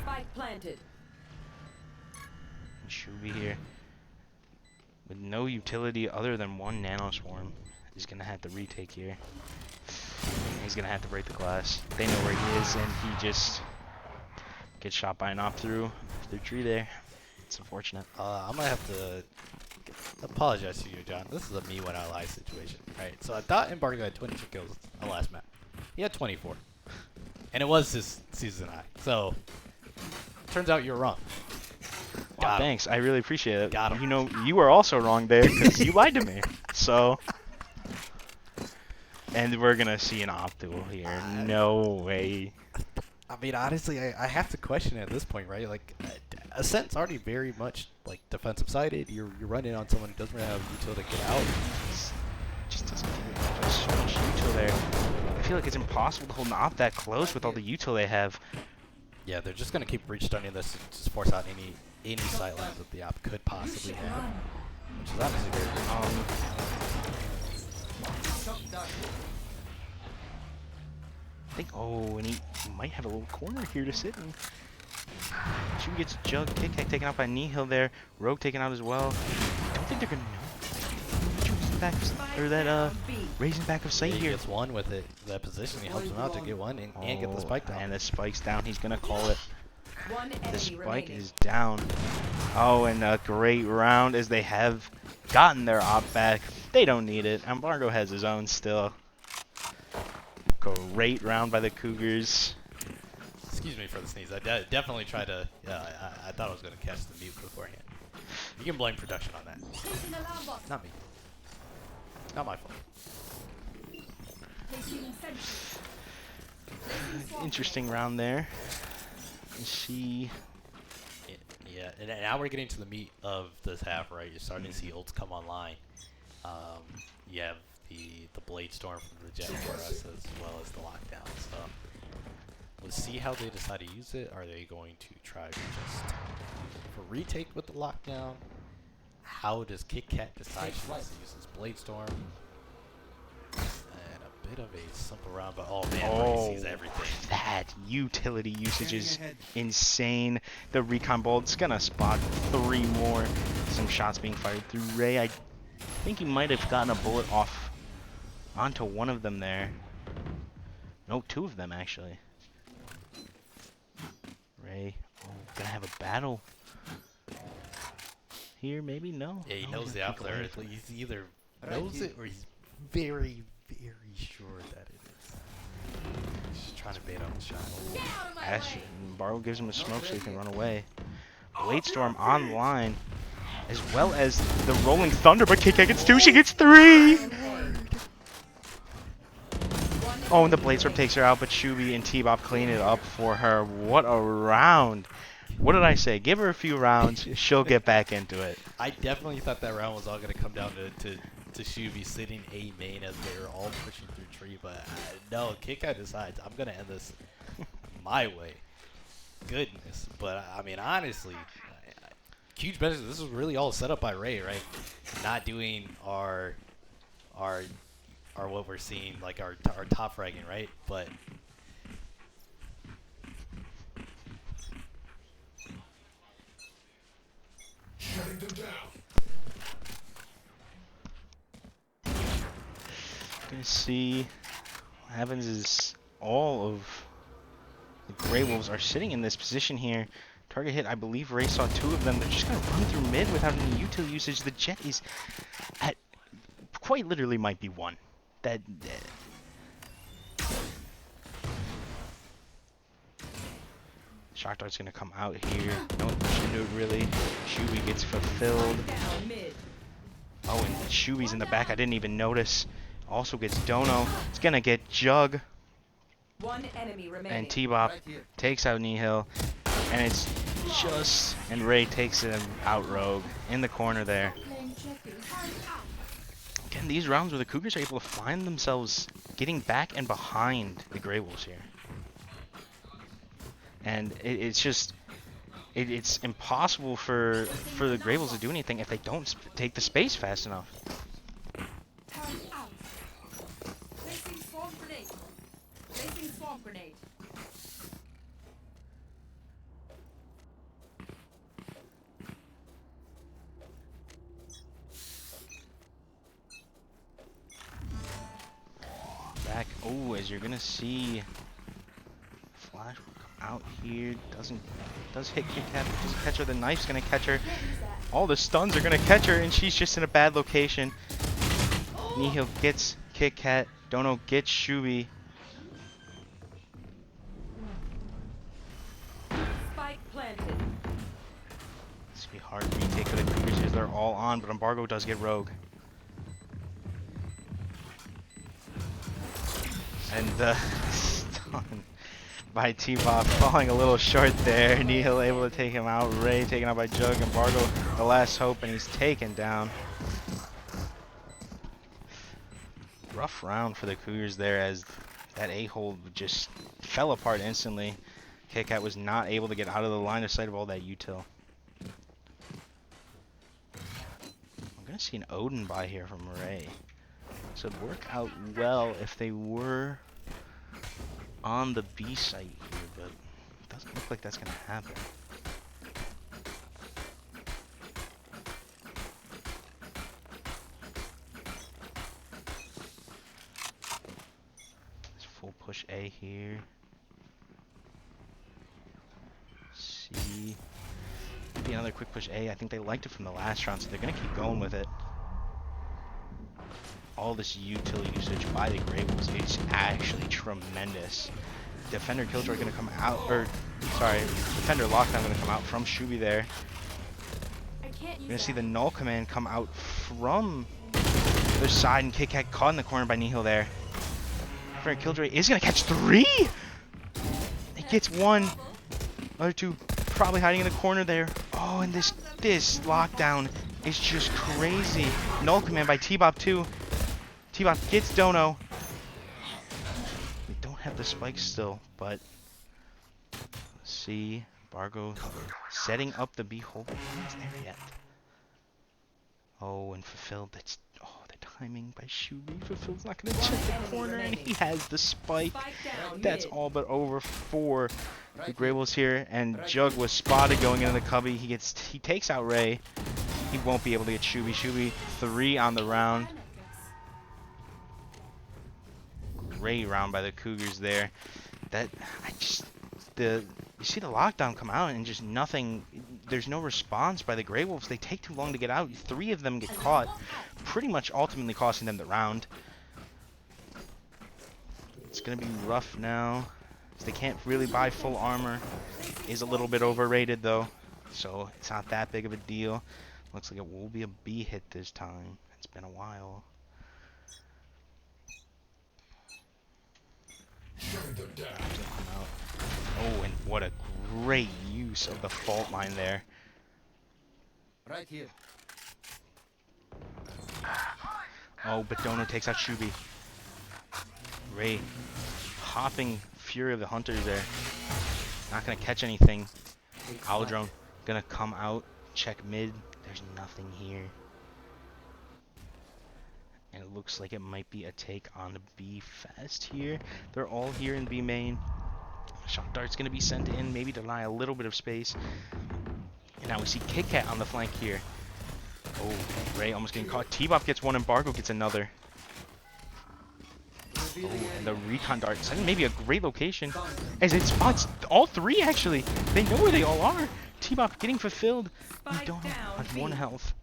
Spike planted. Shubi here, with no utility other than one nano swarm, is gonna have to retake here. He's gonna have to break the glass. They know where he is, and he just Get shot by an op through tree there. It's unfortunate. I'm gonna have to apologize to you, John. This is a me when I lie situation, right? So I thought Embargo had 22 kills the last map. He had 24, and it was his season high. So turns out you're wrong. Wow, thanks. I really appreciate it. Got him. You know, you were also wrong there because you lied to me. So, and we're gonna see an optimal here. No way. I mean, honestly, I have to question it at this point, right? Like, Ascent's already very much like defensive sided. You're running on someone who doesn't really have util to get out. Just doesn't have so much util there. I feel like it's impossible to hold an op that close with all the util they have. Yeah, they're just gonna keep breach stunning this to just force out any sight lines that the op could possibly have, which is obviously very good. I think. Oh, and he might have a little corner here to sit in. She gets Jug, Kit Kat taken out by Nihil there. Rogue taken out as well. I don't think they're gonna know. Back, or that raising back of sight He here. gets one with it. That position, he helps him out to get one and get the spike down. And the spike's down. He's gonna call it. One The enemy spike remaining. is down. Oh, and a great round as they have gotten their op back. They don't need it. Embargo has his own still. Great round by the Cougars. Excuse me for the sneeze. I definitely tried to. I thought I was going to catch the mute beforehand. You can blame production on that. Not me. Not my fault. Interesting round there. She. Yeah, and now we're getting to the meat of this half, right? You're starting to see ults come online. You have the Blade Storm from the Jet for us as well as the lockdown. So we'll see how they decide to use it. Are they going to try to just for retake with the lockdown? How does Kit Kat decide she wants to use this Blade Storm? And a bit of a simple round, but oh man, he sees everything. That utility usage is insane. The recon bolt's gonna spot 3 more. Some shots being fired through Ray. I think he might have gotten a bullet off onto one of them there. No, 2 of them actually. Ray, gonna have a battle here, maybe? No. Yeah, he No, knows he's the gonna op pick there. away. He either knows it or he's very, very sure that it is. He's just trying to bait out the shot. Ash Barrow gives him a smoke so he can run away. Blade Storm online, as well as the Rolling Thunder, but Kit Kat gets 2, she gets 3! Oh, and the Blade Storm takes her out, but Shubi and T-Bop clean it up for her. What a round! What did I say? Give her a few rounds, she'll get back into it. I definitely thought that round was all going to come down to Shubi sitting A main as they were all pushing through tree, but no, Kit Kat decides, I'm going to end this my way. Goodness. But, I mean, honestly, huge benefit. This was really all set up by Ray, right? Not doing our what we're seeing, like our top fragging, right? But shutting them down. Gonna see what happens is all of the Grey Wolves are sitting in this position here. Target hit, I believe Ray saw 2 of them. They're just gonna run through mid without any util usage. The Jet is at quite literally might be 1. That Shock Dart's gonna come out here. No one pushed into it really. Shubi gets fulfilled. Down mid. Oh, and Shubi's in the back. I didn't even notice. Also gets Dono. It's gonna get Jug. One enemy remaining. And T-Bop takes out Nihil. And it's just... And Ray takes him out Rogue in the corner there. Again, these rounds where the Cougars are able to find themselves getting back and behind the Grey Wolves here. And it's just... It's impossible for the Grey Wolves to do anything if they don't take the space fast enough. Placing swarm grenade. Placing swarm grenade. Back. Oh, as you're gonna see, Flash will come out here. Does hit Kit Kat, but doesn't catch her. The knife's gonna catch her. All the stuns are gonna catch her, and she's just in a bad location. Nihil gets Kit Kat. Dono gets Shubi. Spike planted. It's gonna be hard retake for the Cougars because they're all on, but Embargo does get Rogue. And the stun by T-Bop falling a little short there. Nihil able to take him out. Ray taken out by Jug. Embargo, the last hope, and he's taken down. Rough round for the Cougars there as that A-hold just fell apart instantly. Kit Kat was not able to get out of the line of sight of all that util. I'm going to see an Odin buy here from Ray. So it'd work out well if they were on the B site here, but it doesn't look like that's going to happen. Let's full push A here. C. Maybe another quick push A. I think they liked it from the last round, so they're going to keep going with it. All this util usage by the Grey Wolves is actually tremendous. Defender Killjoy going to come out, or sorry, Defender Lockdown going to come out from Shubi there. You're going to see the Null Command come out from the other side, and Kit Kat caught in the corner by Nihil there. Defender Killjoy is going to catch 3! He gets 1. Other 2 probably hiding in the corner there. Oh, and this lockdown is just crazy. Null Command by T-Bop too. T-Bop gets Dono. We don't have the spikes still, but let's see. Bargo setting up the B hole. It's there yet. Oh, and Fulfilled. That's the timing by Shubi. Fulfilled's not gonna check the corner, and he has the spike. That's all but over for the Grey Wolves here, and Jug was spotted going into the cubby. He takes out Ray. He won't be able to get Shubi. Shubi 3 on the round. Great round by the Cougars there. You see the lockdown come out and just nothing. There's no response by the Grey Wolves. They take too long to get out. 3 of them get caught, pretty much ultimately costing them the round. It's gonna be rough now. They can't really buy full armor. Is a little bit overrated though, so it's not that big of a deal. Looks like it will be a B hit this time. It's been a while. Oh, and what a great use of the fault line there. Right here. Oh, but Dono takes out Shubi. Ray hopping Fury of the Hunters there. Not gonna catch anything. Drone gonna come out, check mid. There's nothing here. And it looks like it might be a take on the B fast here. They're all here in B main. Shock Dart's going to be sent in, maybe to deny a little bit of space. And now we see Kit Kat on the flank here. Oh, Ray almost getting caught. T-Bop gets 1, Embargo gets another. Oh, and the Recon Dart. Maybe a great location. As it spots all 3, actually. They know where they all are. T-Bop getting fulfilled. We don't have 1 health.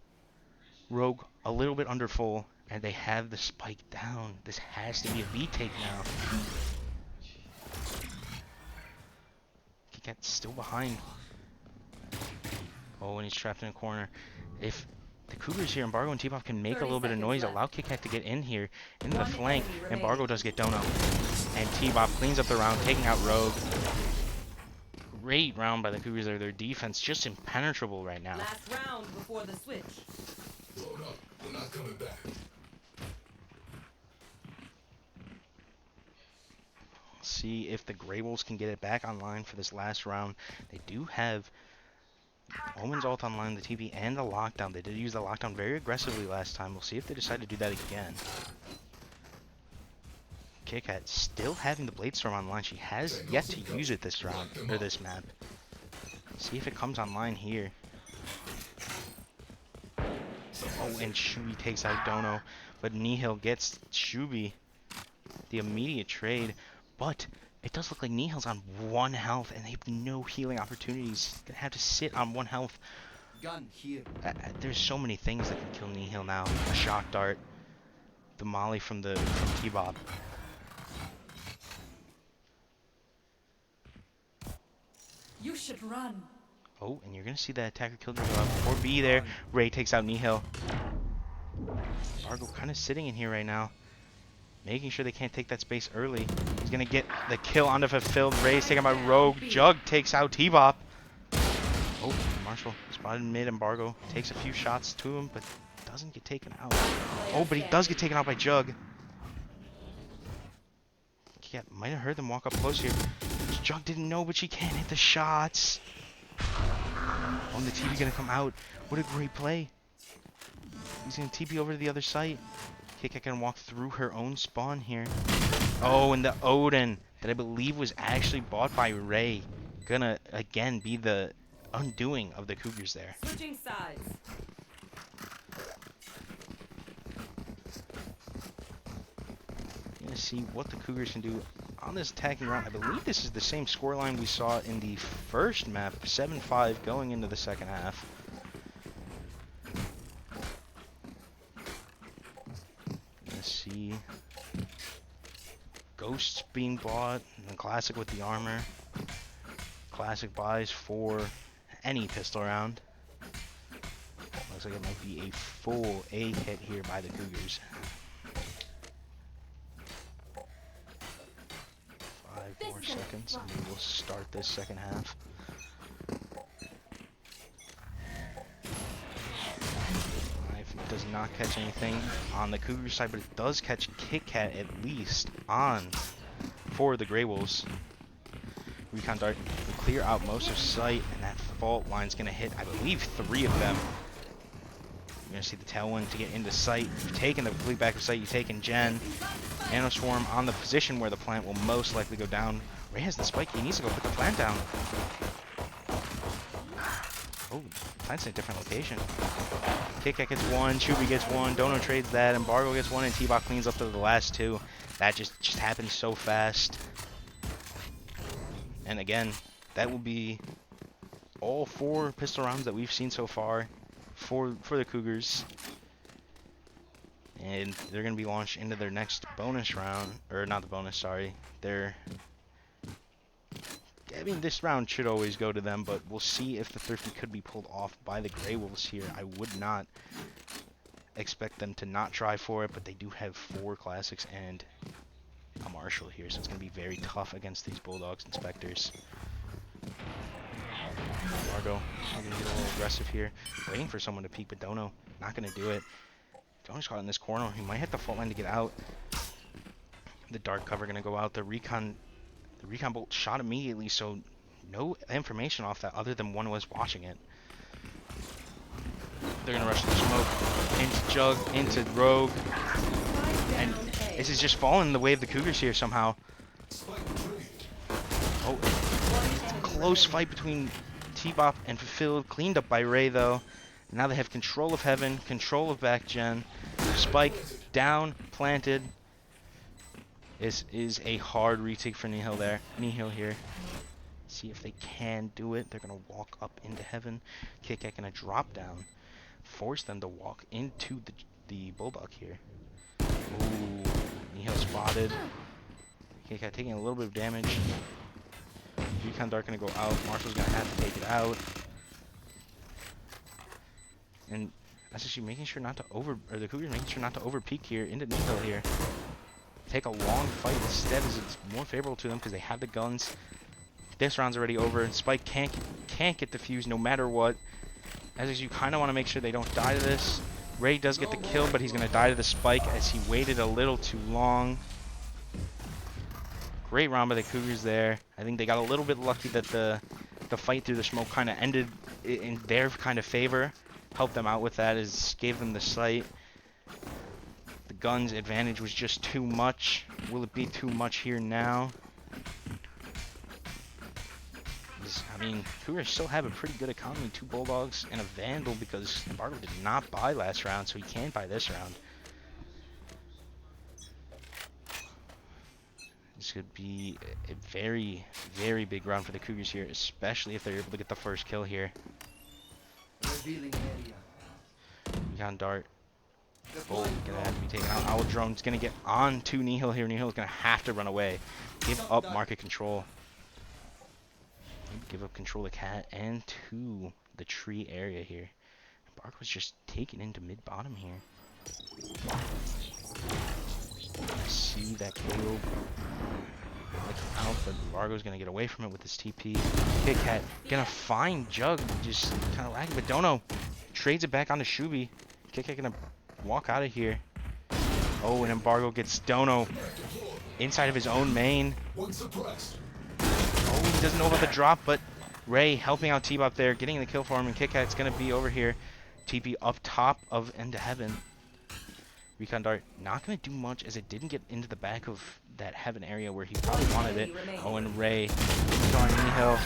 Rogue a little bit under full. And they have the spike down. This has to be a B take now. Kit Kat's still behind. Oh, and he's trapped in a corner. If the Cougars here, Embargo and T-Bop can make a little bit of noise, allow Kit Kat to get in here, into the flank. Embargo does get Dono. And T-Bop cleans up the round, taking out Rogue. Great round by the Cougars there. Their defense just impenetrable right now. Last round before the switch. Load up. We're not coming back. See if the Grey Wolves can get it back online for this last round. They do have Omen's ult online, the TP, and the lockdown. They did use the lockdown very aggressively last time. We'll see if they decide to do that again. Kit Kat still having the Bladestorm online. She has yet to use it this round, or this map. See if it comes online here. Oh, and Shubi takes out Dono, but Nihil gets Shubi. The immediate trade. But It does look like Nihil's on 1 health, and they have no healing opportunities. He's gonna have to sit on 1 health. Gun here. There's so many things that can kill Nihil now. A shock dart, the molly from T-Bob. You should run. Oh, and you're gonna see that attacker killjoy go out. 4B there. Ray takes out Nihil. Argo kind of sitting in here right now, making sure they can't take that space early. He's gonna get the kill onto Fulfilled. Ray's taken by Rogue. Jug takes out T-Bop. Oh, Marshall spotted mid. Embargo takes a few shots to him, but doesn't get taken out. Oh, but he does get taken out by Jug. Yeah, might have heard them walk up close here. Jug didn't know, but she can't hit the shots. Oh, and the TP gonna come out. What a great play. He's gonna TP over to the other site. Kika can walk through her own spawn here. Oh, and the Odin that I believe was actually bought by Ray. Gonna again be the undoing of the Cougars there. Switching sides. Gonna see what the Cougars can do on this attacking round. I believe this is the same scoreline we saw in the first map, 7-5 going into the second half. Gonna see Ghosts being bought, and the Classic with the armor. Classic buys for any pistol round. Looks like it might be a full A hit here by the Cougars. 5 more seconds, and we will start this second half. Knife does not catch anything on the Cougar side, but it does catch Kit Kat at least on for the Grey Wolves. Recon Dart will clear out most of sight, and that fault line's going to hit, I believe, 3 of them. You're going to see the tailwind to get into sight. You've taken the complete back of sight. You've taken Jen. Nano Swarm on the position where the plant will most likely go down. Ray has the spike. He needs to go put the plant down. Oh, plant's in a different location. Kit Kat gets 1. Chubby gets 1. Dono trades that. Embargo gets 1. And T-Bot cleans up to the last 2. That just happens so fast. And again, that will be all 4 pistol rounds that we've seen so far for the Cougars. And they're going to be launched into their next bonus round. Or not the bonus, sorry. I mean, this round should always go to them, but we'll see if the Thrifty could be pulled off by the Grey Wolves here. I would not expect them to not try for it, but they do have 4 Classics and a Marshall here, so it's going to be very tough against these Bulldogs and Spectres. Margo going to get a little aggressive here, waiting for someone to peek, but Dono not going to do it. Dono's caught in this corner. He might hit the fault line to get out. The dark cover going to go out. The recon bolt shot immediately, so no information off that other than one was watching it. They're going to rush the smoke into Jug, into Rogue, and this is just falling in the way of the Cougars here somehow. Oh, it's a close fight between T-Bop and Fulfilled, cleaned up by Ray though. Now they have control of Heaven, control of back gen. Spike down, planted. This is a hard retake for Nihil there. Nihil here. See if they can do it. They're going to walk up into Heaven. Kit Kat going to drop down. Force them to walk into the Bulldog here. Ooh, Nihil spotted. Kit Kat taking a little bit of damage. Recon Dart going to go out. Marshall's going to have to take it out. And that's actually making sure not to the Cougars making sure not to over peek here into Nihil here. Take a long fight instead, as it's more favorable to them because they have the guns. This round's already over. Spike can't get defused no matter what. As you kind of want to make sure they don't die to this. Ray does get the kill, but he's going to die to the Spike as he waited a little too long. Great round by the Cougars there. I think they got a little bit lucky that the fight through the smoke kind of ended in their kind of favor. Helped them out with that, as gave them the sight. The guns advantage was just too much. Will it be too much here now? I mean, Cougars still have a pretty good economy. 2 Bulldogs and a Vandal, because Embargo did not buy last round, so he can buy this round. Just could be a very, very big round for the Cougars here, especially if they're able to get the first kill here. Revealing area. Recon Dart. Oh, Deploying gonna drone. have to be taken out. Owl Drone's gonna get on to Nihil here. Nihil's gonna have to run away. Give up market control. Give up control of Cat and to the tree area here. Bark was just taken into mid-bottom here. I see that KO looking out, but Bargo's gonna get away from it with his TP. Kit Kat gonna find Jug, just kind of lagging, but Dono trades it back onto Shubi. Kit Kat gonna walk out of here. Oh, and Embargo gets Dono inside of his own main. One suppressed. Oh, he doesn't know about the drop, but Ray helping out T-Bop there, getting the kill for him, and Kit Kat's gonna be over here. TP up top of Into Heaven. Recon Dart not going to do much as it didn't get into the back of that Heaven area where he probably wanted it. Oh, and Ray going Nihil.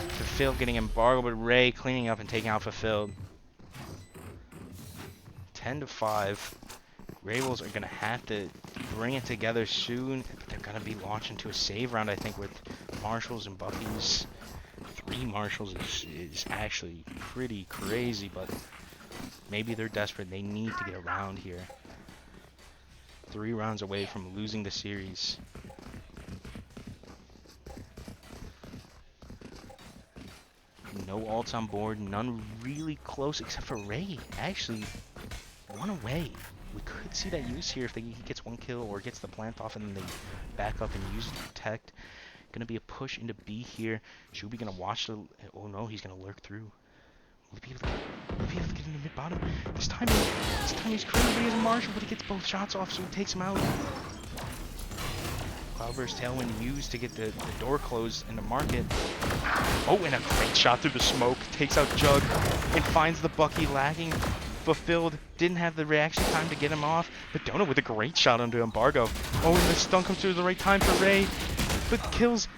Fulfilled getting Embargo, but Ray cleaning up and taking out Fulfilled. 10-5. Grey Wolves are going to have to bring it together soon. They're going to be launching to a save round, I think, with Marshals and Buffys. 3 Marshals is actually pretty crazy, but maybe they're desperate. They need to get around here. 3 rounds away from losing the series. No ults on board, none really close except for Ray. Actually, 1 away. We could see that use here if he gets 1 kill or gets the plant off and then they back up and use it to protect. Gonna be a push into B here. Shubi gonna watch the... Oh no, he's gonna lurk through. Will he be able to get into mid-bottom? This time he's crazy, but he has a Marshal, but he gets both shots off, so he takes him out. Cloudburst Tailwind used to get the door closed in the market. Oh, and a great shot through the smoke. Takes out Jug and finds the Bucky lagging. Fulfilled. Didn't have the reaction time to get him off, but Dona with a great shot onto Embargo. Oh, and the stun comes through at the right time for Ray, but kills.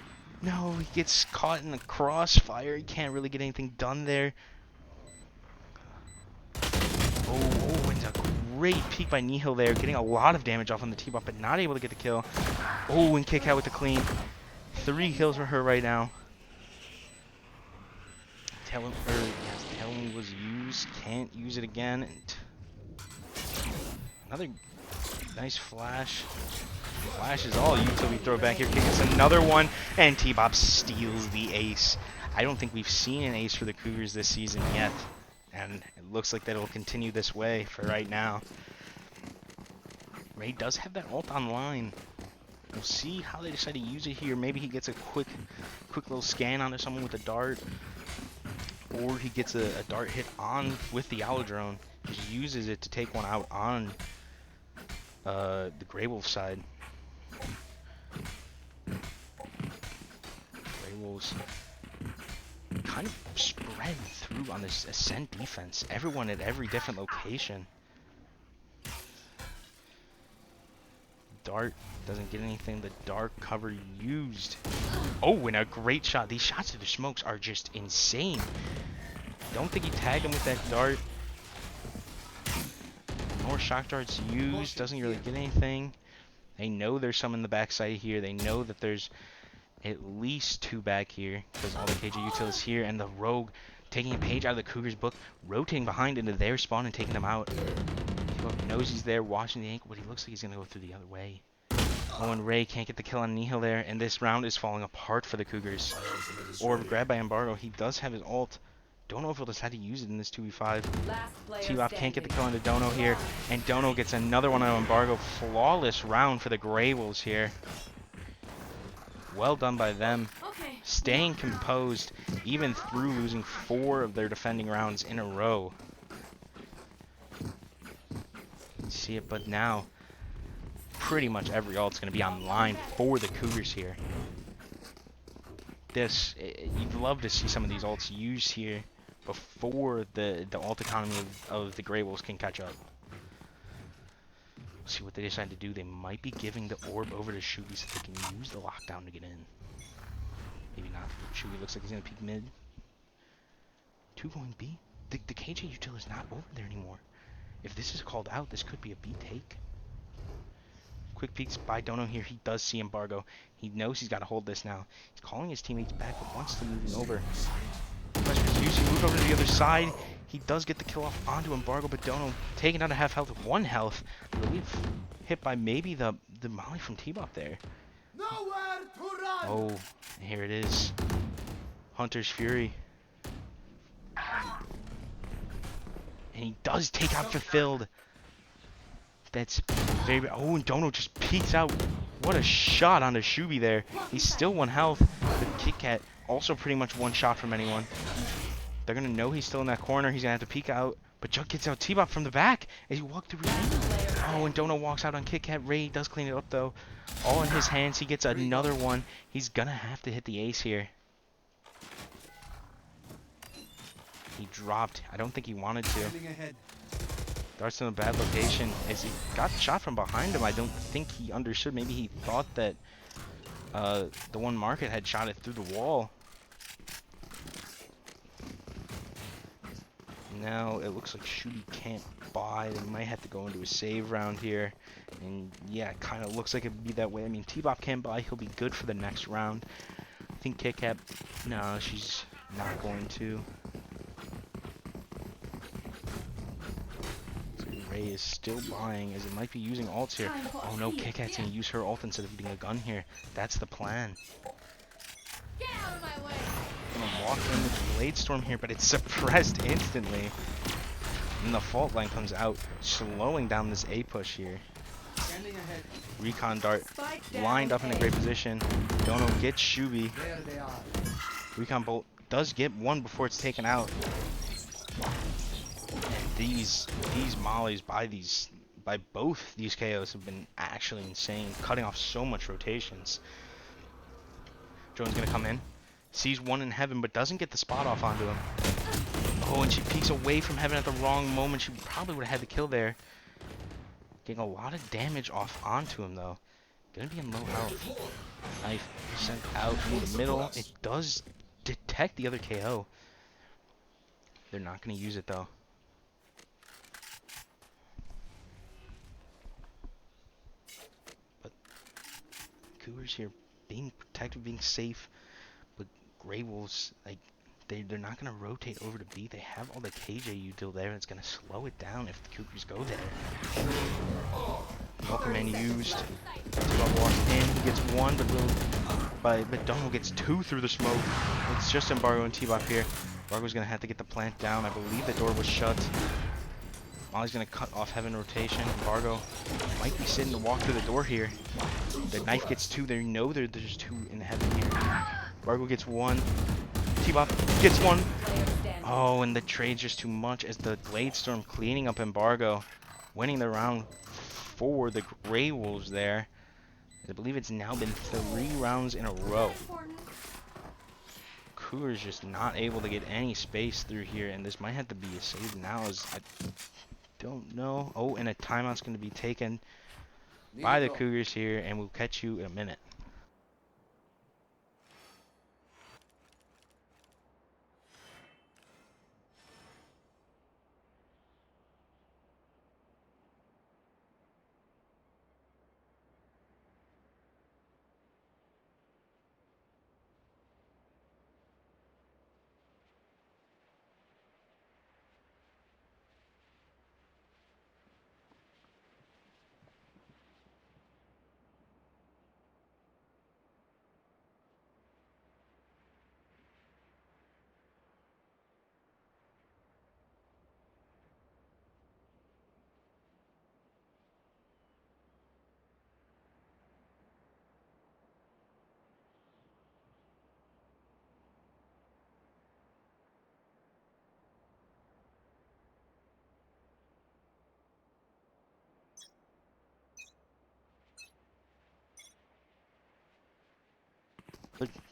No, he gets caught in the crossfire. He can't really get anything done there. Oh, and a great peek by Nihil there, getting a lot of damage off on the T-Bot, but not able to get the kill. Oh, and kick out with the clean. 3 kills for her right now. Tailwind was used, can't use it again. And another nice flash. Flash is all utility throw back here. Kick us another one, and T-Bop steals the ace. I don't think we've seen an ace for the Cougars this season yet. And it looks like that it'll continue this way for right now. Ray does have that ult online. We'll see how they decide to use it here. Maybe he gets a quick little scan onto someone with a dart. Or he gets a dart hit on with the Owl Drone. He uses it to take one out on the Grey Wolf side. Grey Wolves kind of spread through on this Ascent defense. Everyone at every different location. Dart doesn't get anything. The dark cover used. Oh, and a great shot. These shots to the smokes are just insane. Don't think he tagged him with that dart. More shock darts used. Doesn't really get anything. They know there's some in the backside here. They know that there's at least 2 back here because all the KJ util is here, and the Rogue taking a page out of the Cougars book, rotating behind into their spawn and taking them out. He knows he's there watching the ankle, but he looks like he's going to go through the other way. Oh, and Ray can't get the kill on Nihil there, and this round is falling apart for the Cougars. Orb grabbed by Embargo. He does have his ult. Don't know if he'll decide to use it in this 2v5. T-Bop can't get the kill into Dono here, and Dono gets another one on Embargo. Flawless round for the Grey Wolves here. Well done by them. Staying composed, even through losing 4 of their defending rounds in a row. See it, but now pretty much every ult's going to be online for the Cougars here. You'd love to see some of these ults used here before the ult economy of the Grey Wolves can catch up. See what they decide to do. They might be giving the orb over to Shugi so they can use the lockdown to get in. Maybe not. Shugi looks like he's going to peek mid. 2 going B. The KJ util is not over there anymore. If this is called out, this could be a B take. quick peeks by Dono here. He does see Embargo. He knows he's got to hold this now. He's calling his teammates back, but wants to move over. Pressure's used. He moved over to the other side. He does get the kill off onto Embargo, but Dono taking out a half health with 1 health. I believe hit by maybe the molly from T-Bop there. Nowhere to run. Oh, and here it is. Hunter's Fury. And he does take out Fulfilled. That's very... Oh, and Dono just peeks out. What a shot on the Shubi there. He's still 1 health. The Kit Kat also pretty much 1 shot from anyone. They're going to know he's still in that corner. He's going to have to peek out. But Jug gets out T-Bop from the back as he walked through. Oh, and Dono walks out on Kit Kat. Ray does clean it up, though. All in his hands. He gets another one. He's going to have to hit the ace here. He dropped. I don't think he wanted to. Darts in a bad location as he got shot from behind him. I don't think he understood. Maybe he thought that the one market had shot it through the wall. Now it looks like Shubi can't buy. They might have to go into a save round here. And yeah, it kind of looks like it'd be that way. I mean, T-Bop can't buy. He'll be good for the next round. I think Kit Kat, no, she's not going to. Ray is still buying as it might be using ults here. Oh no, Kit Kat's gonna use her ult instead of using a gun here. That's the plan. Get out of my way! Gonna walk in with the Blade Storm here, but it's suppressed instantly. And the fault line comes out, slowing down this A push here. Standing ahead. Recon Dart Spike down lined up in a great position. Dono gets Shubi. There they are. Recon Bolt does get 1 before it's taken out. And these mollies by both these KOs have been actually insane, cutting off so much rotations. Joan's gonna come in, sees 1 in heaven, but doesn't get the spot off onto him. Oh, and she peeks away from heaven at the wrong moment. She probably would have had the kill there. Getting a lot of damage off onto him though. Gonna be in low health. Knife sent out in the middle. It does detect the other KO. They're not gonna use it though. Cougars here being protected, being safe, but Grey Wolves, like, they're not going to rotate over to B. They have all the KJ util there, and it's going to slow it down if the Cougars go there. Welcome man used. T-Bop walks in, he gets 1, but Dono gets 2 through the smoke. It's just Embargo and T-Bop here. Embargo's going to have to get the plant down. I believe the door was shut. Molly's going to cut off heaven rotation. Embargo might be sitting to walk through the door here. The knife gets 2. They know there's 2 in heaven here. Embargo gets 1. T-Bop gets 1. Oh, and the trade's just too much as the Blade Storm cleaning up Embargo. Winning the round for the Grey Wolves there. I believe it's now been 3 rounds in a row. Cougars just not able to get any space through here, and this might have to be a save now as I don't know. Oh, and a timeout's going to be taken by the Cougars here, and we'll catch you in a minute.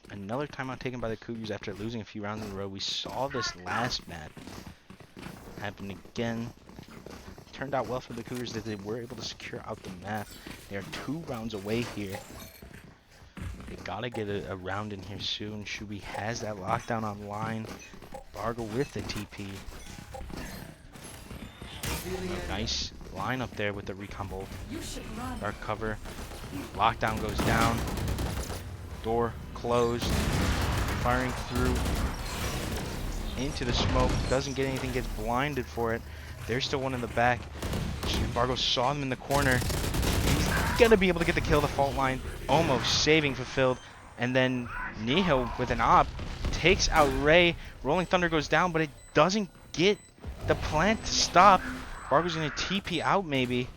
Another timeout taken by the Cougars after losing a few rounds in a row. We saw this last map happen again. Turned out well for the Cougars that they were able to secure out the map. They are 2 rounds away here. They gotta get a round in here soon. Shubi has that lockdown online. Bargo with the TP. Nice line up there with the recon bolt. You should run. Dark cover. Lockdown goes down. Door closed. Firing through into the smoke. Doesn't get anything, gets blinded for it. There's still one in the back. Embargo saw them in the corner. He's gonna be able to get the kill. The fault line almost saving fulfilled. And then Nihil with an op takes out Ray. Rolling Thunder goes down, but it doesn't get the plant to stop. Embargo's gonna TP out maybe.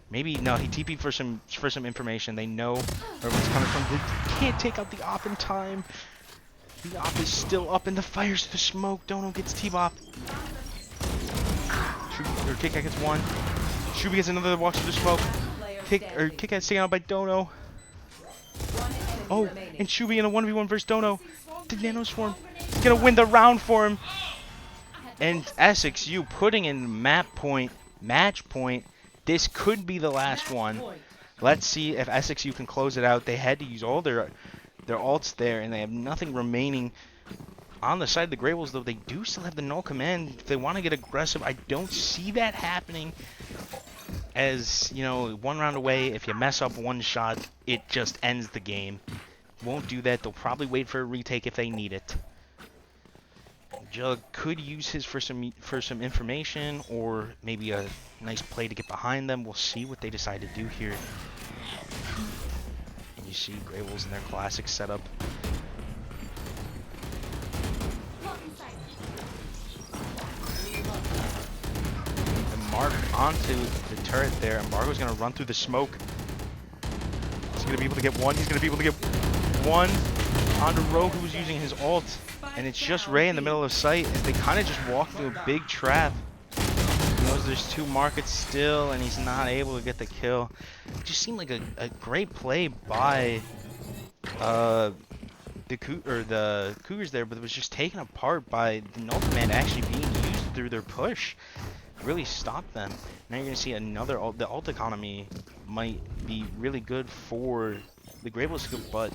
Maybe no, he TP'd for some information. They know where it's coming from. They can't take out the op in time. The op is still up and the fires the smoke. Dono gets T-Bop. Kick gets one. Shubi gets another that walks through the smoke. Kick gets taken out by Dono. Oh, and Shubi in a 1v1 versus Dono. The Nano Swarm is gonna win the round for him. And SXU putting in match point. This could be the last one. Let's see if SXU can close it out. They had to use all their ults there, and they have nothing remaining. On the side of the Grey Wolves, though, they do still have the null command. If they want to get aggressive, I don't see that happening. As, you know, one round away, if you mess up one shot, it just ends the game. Won't do that. They'll probably wait for a retake if they need it. Jug could use his for some information, or maybe a nice play to get behind them. We'll see what they decide to do here. And you see Grey Wolves in their classic setup. And Mark onto the turret there. Embargo's gonna run through the smoke. He's gonna be able to get one. He's gonna be able to get one onto Rogue, who's using his ult. And it's just Ray in the middle of sight as they kind of just walk through a big trap. He knows there's two markets still, and he's not able to get the kill. It just seemed like a great play by the Cougars there, but it was just taken apart by the null command actually being used through their push. Really stopped them. Now you're going to see another ult. The ult economy might be really good for the Grey Wolves, but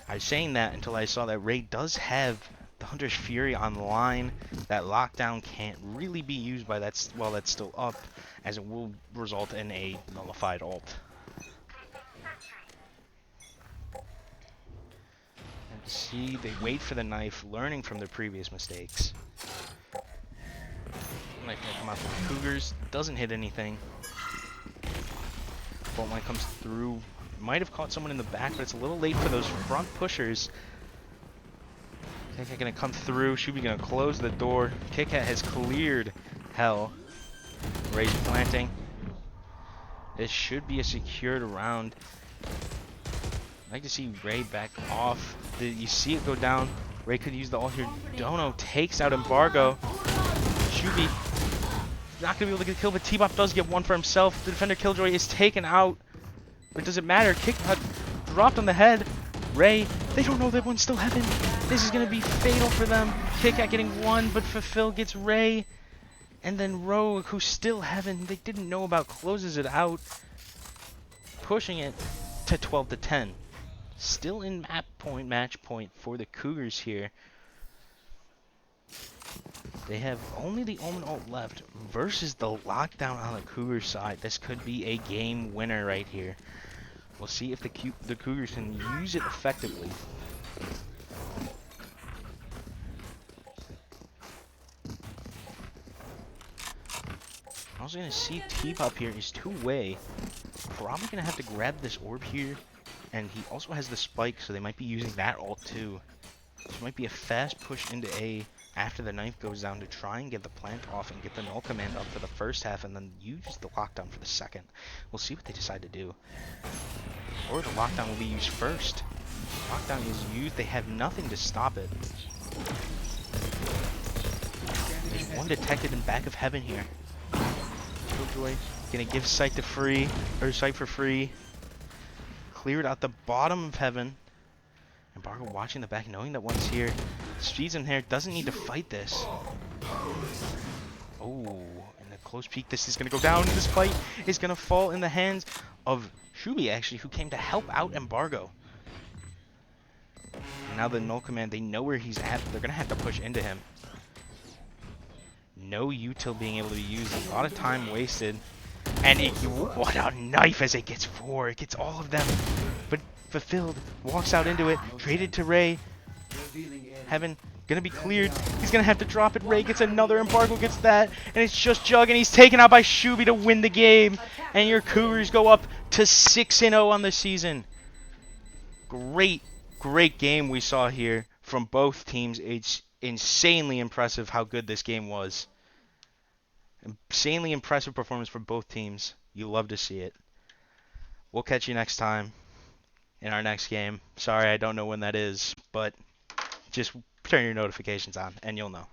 I was saying that until I saw that Ray does have the Hunter's Fury online. That lockdown can't really be used by that while that's still up, as it will result in a nullified ult. Let's see, they wait for the knife, learning from their previous mistakes. Knife gonna come out from the Cougars, doesn't hit anything. Bolt line comes through. Might have caught someone in the back, but it's a little late for those front pushers. Kit-Kat gonna come through. Shubi gonna close the door. Kit-Kat has cleared hell. Ray's planting. This should be a secured round. I'd like to see Ray back off. You see it go down. Ray could use the ult here. Dono takes out Embargo. Shubi not gonna be able to get a kill, but T-Bop does get one for himself. The defender Killjoy is taken out. But does it matter? Kick dropped on the head. Ray, they don't know that one's still heaven. This is going to be fatal for them. Kick-Kat getting one, but Fulfill gets Ray. And then Rogue, who's still heaven, they didn't know about, closes it out. Pushing it to 12-10. Still in match point for the Cougars here. They have only the Omen ult left versus the lockdown on the Cougars side. This could be a game winner right here. We'll see if the Cougars can use it effectively. Also going to see T-Pop here is two-way. Probably going to have to grab this orb here. And he also has the spike, so they might be using that ult too. This might be a fast push into A after the knife goes down to try and get the plant off and get the null command up for the first half, and then use the lockdown for the second. We'll see what they decide to do. Or the lockdown will be used first. Lockdown is used, they have nothing to stop it. There's one detected in back of heaven here. Killjoy gonna give sight to free, or sight for free. Cleared out the bottom of heaven. Embargo watching the back, knowing that one's here. Speeds in here, doesn't need to fight this. Oh, in a close peek, this is going to go down. This fight is going to fall in the hands of Shubi, actually, who came to help out Embargo. And now the null command, they know where he's at. They're going to have to push into him. No util being able to be used. A lot of time wasted. And what a knife as it gets 4. It gets all of them. But fulfilled. Walks out into it. Traded to Ray. Heaven gonna be cleared. He's gonna have to drop it. Ray gets another. Embargo gets that. And it's just Jug. And he's taken out by Shubi to win the game. And your Cougars go up to 6-0 on the season. Great game we saw here from both teams. It's insanely impressive how good this game was. Insanely impressive performance from both teams. You love to see it. We'll catch you next time in our next game. Sorry, I don't know when that is, but just turn your notifications on and you'll know.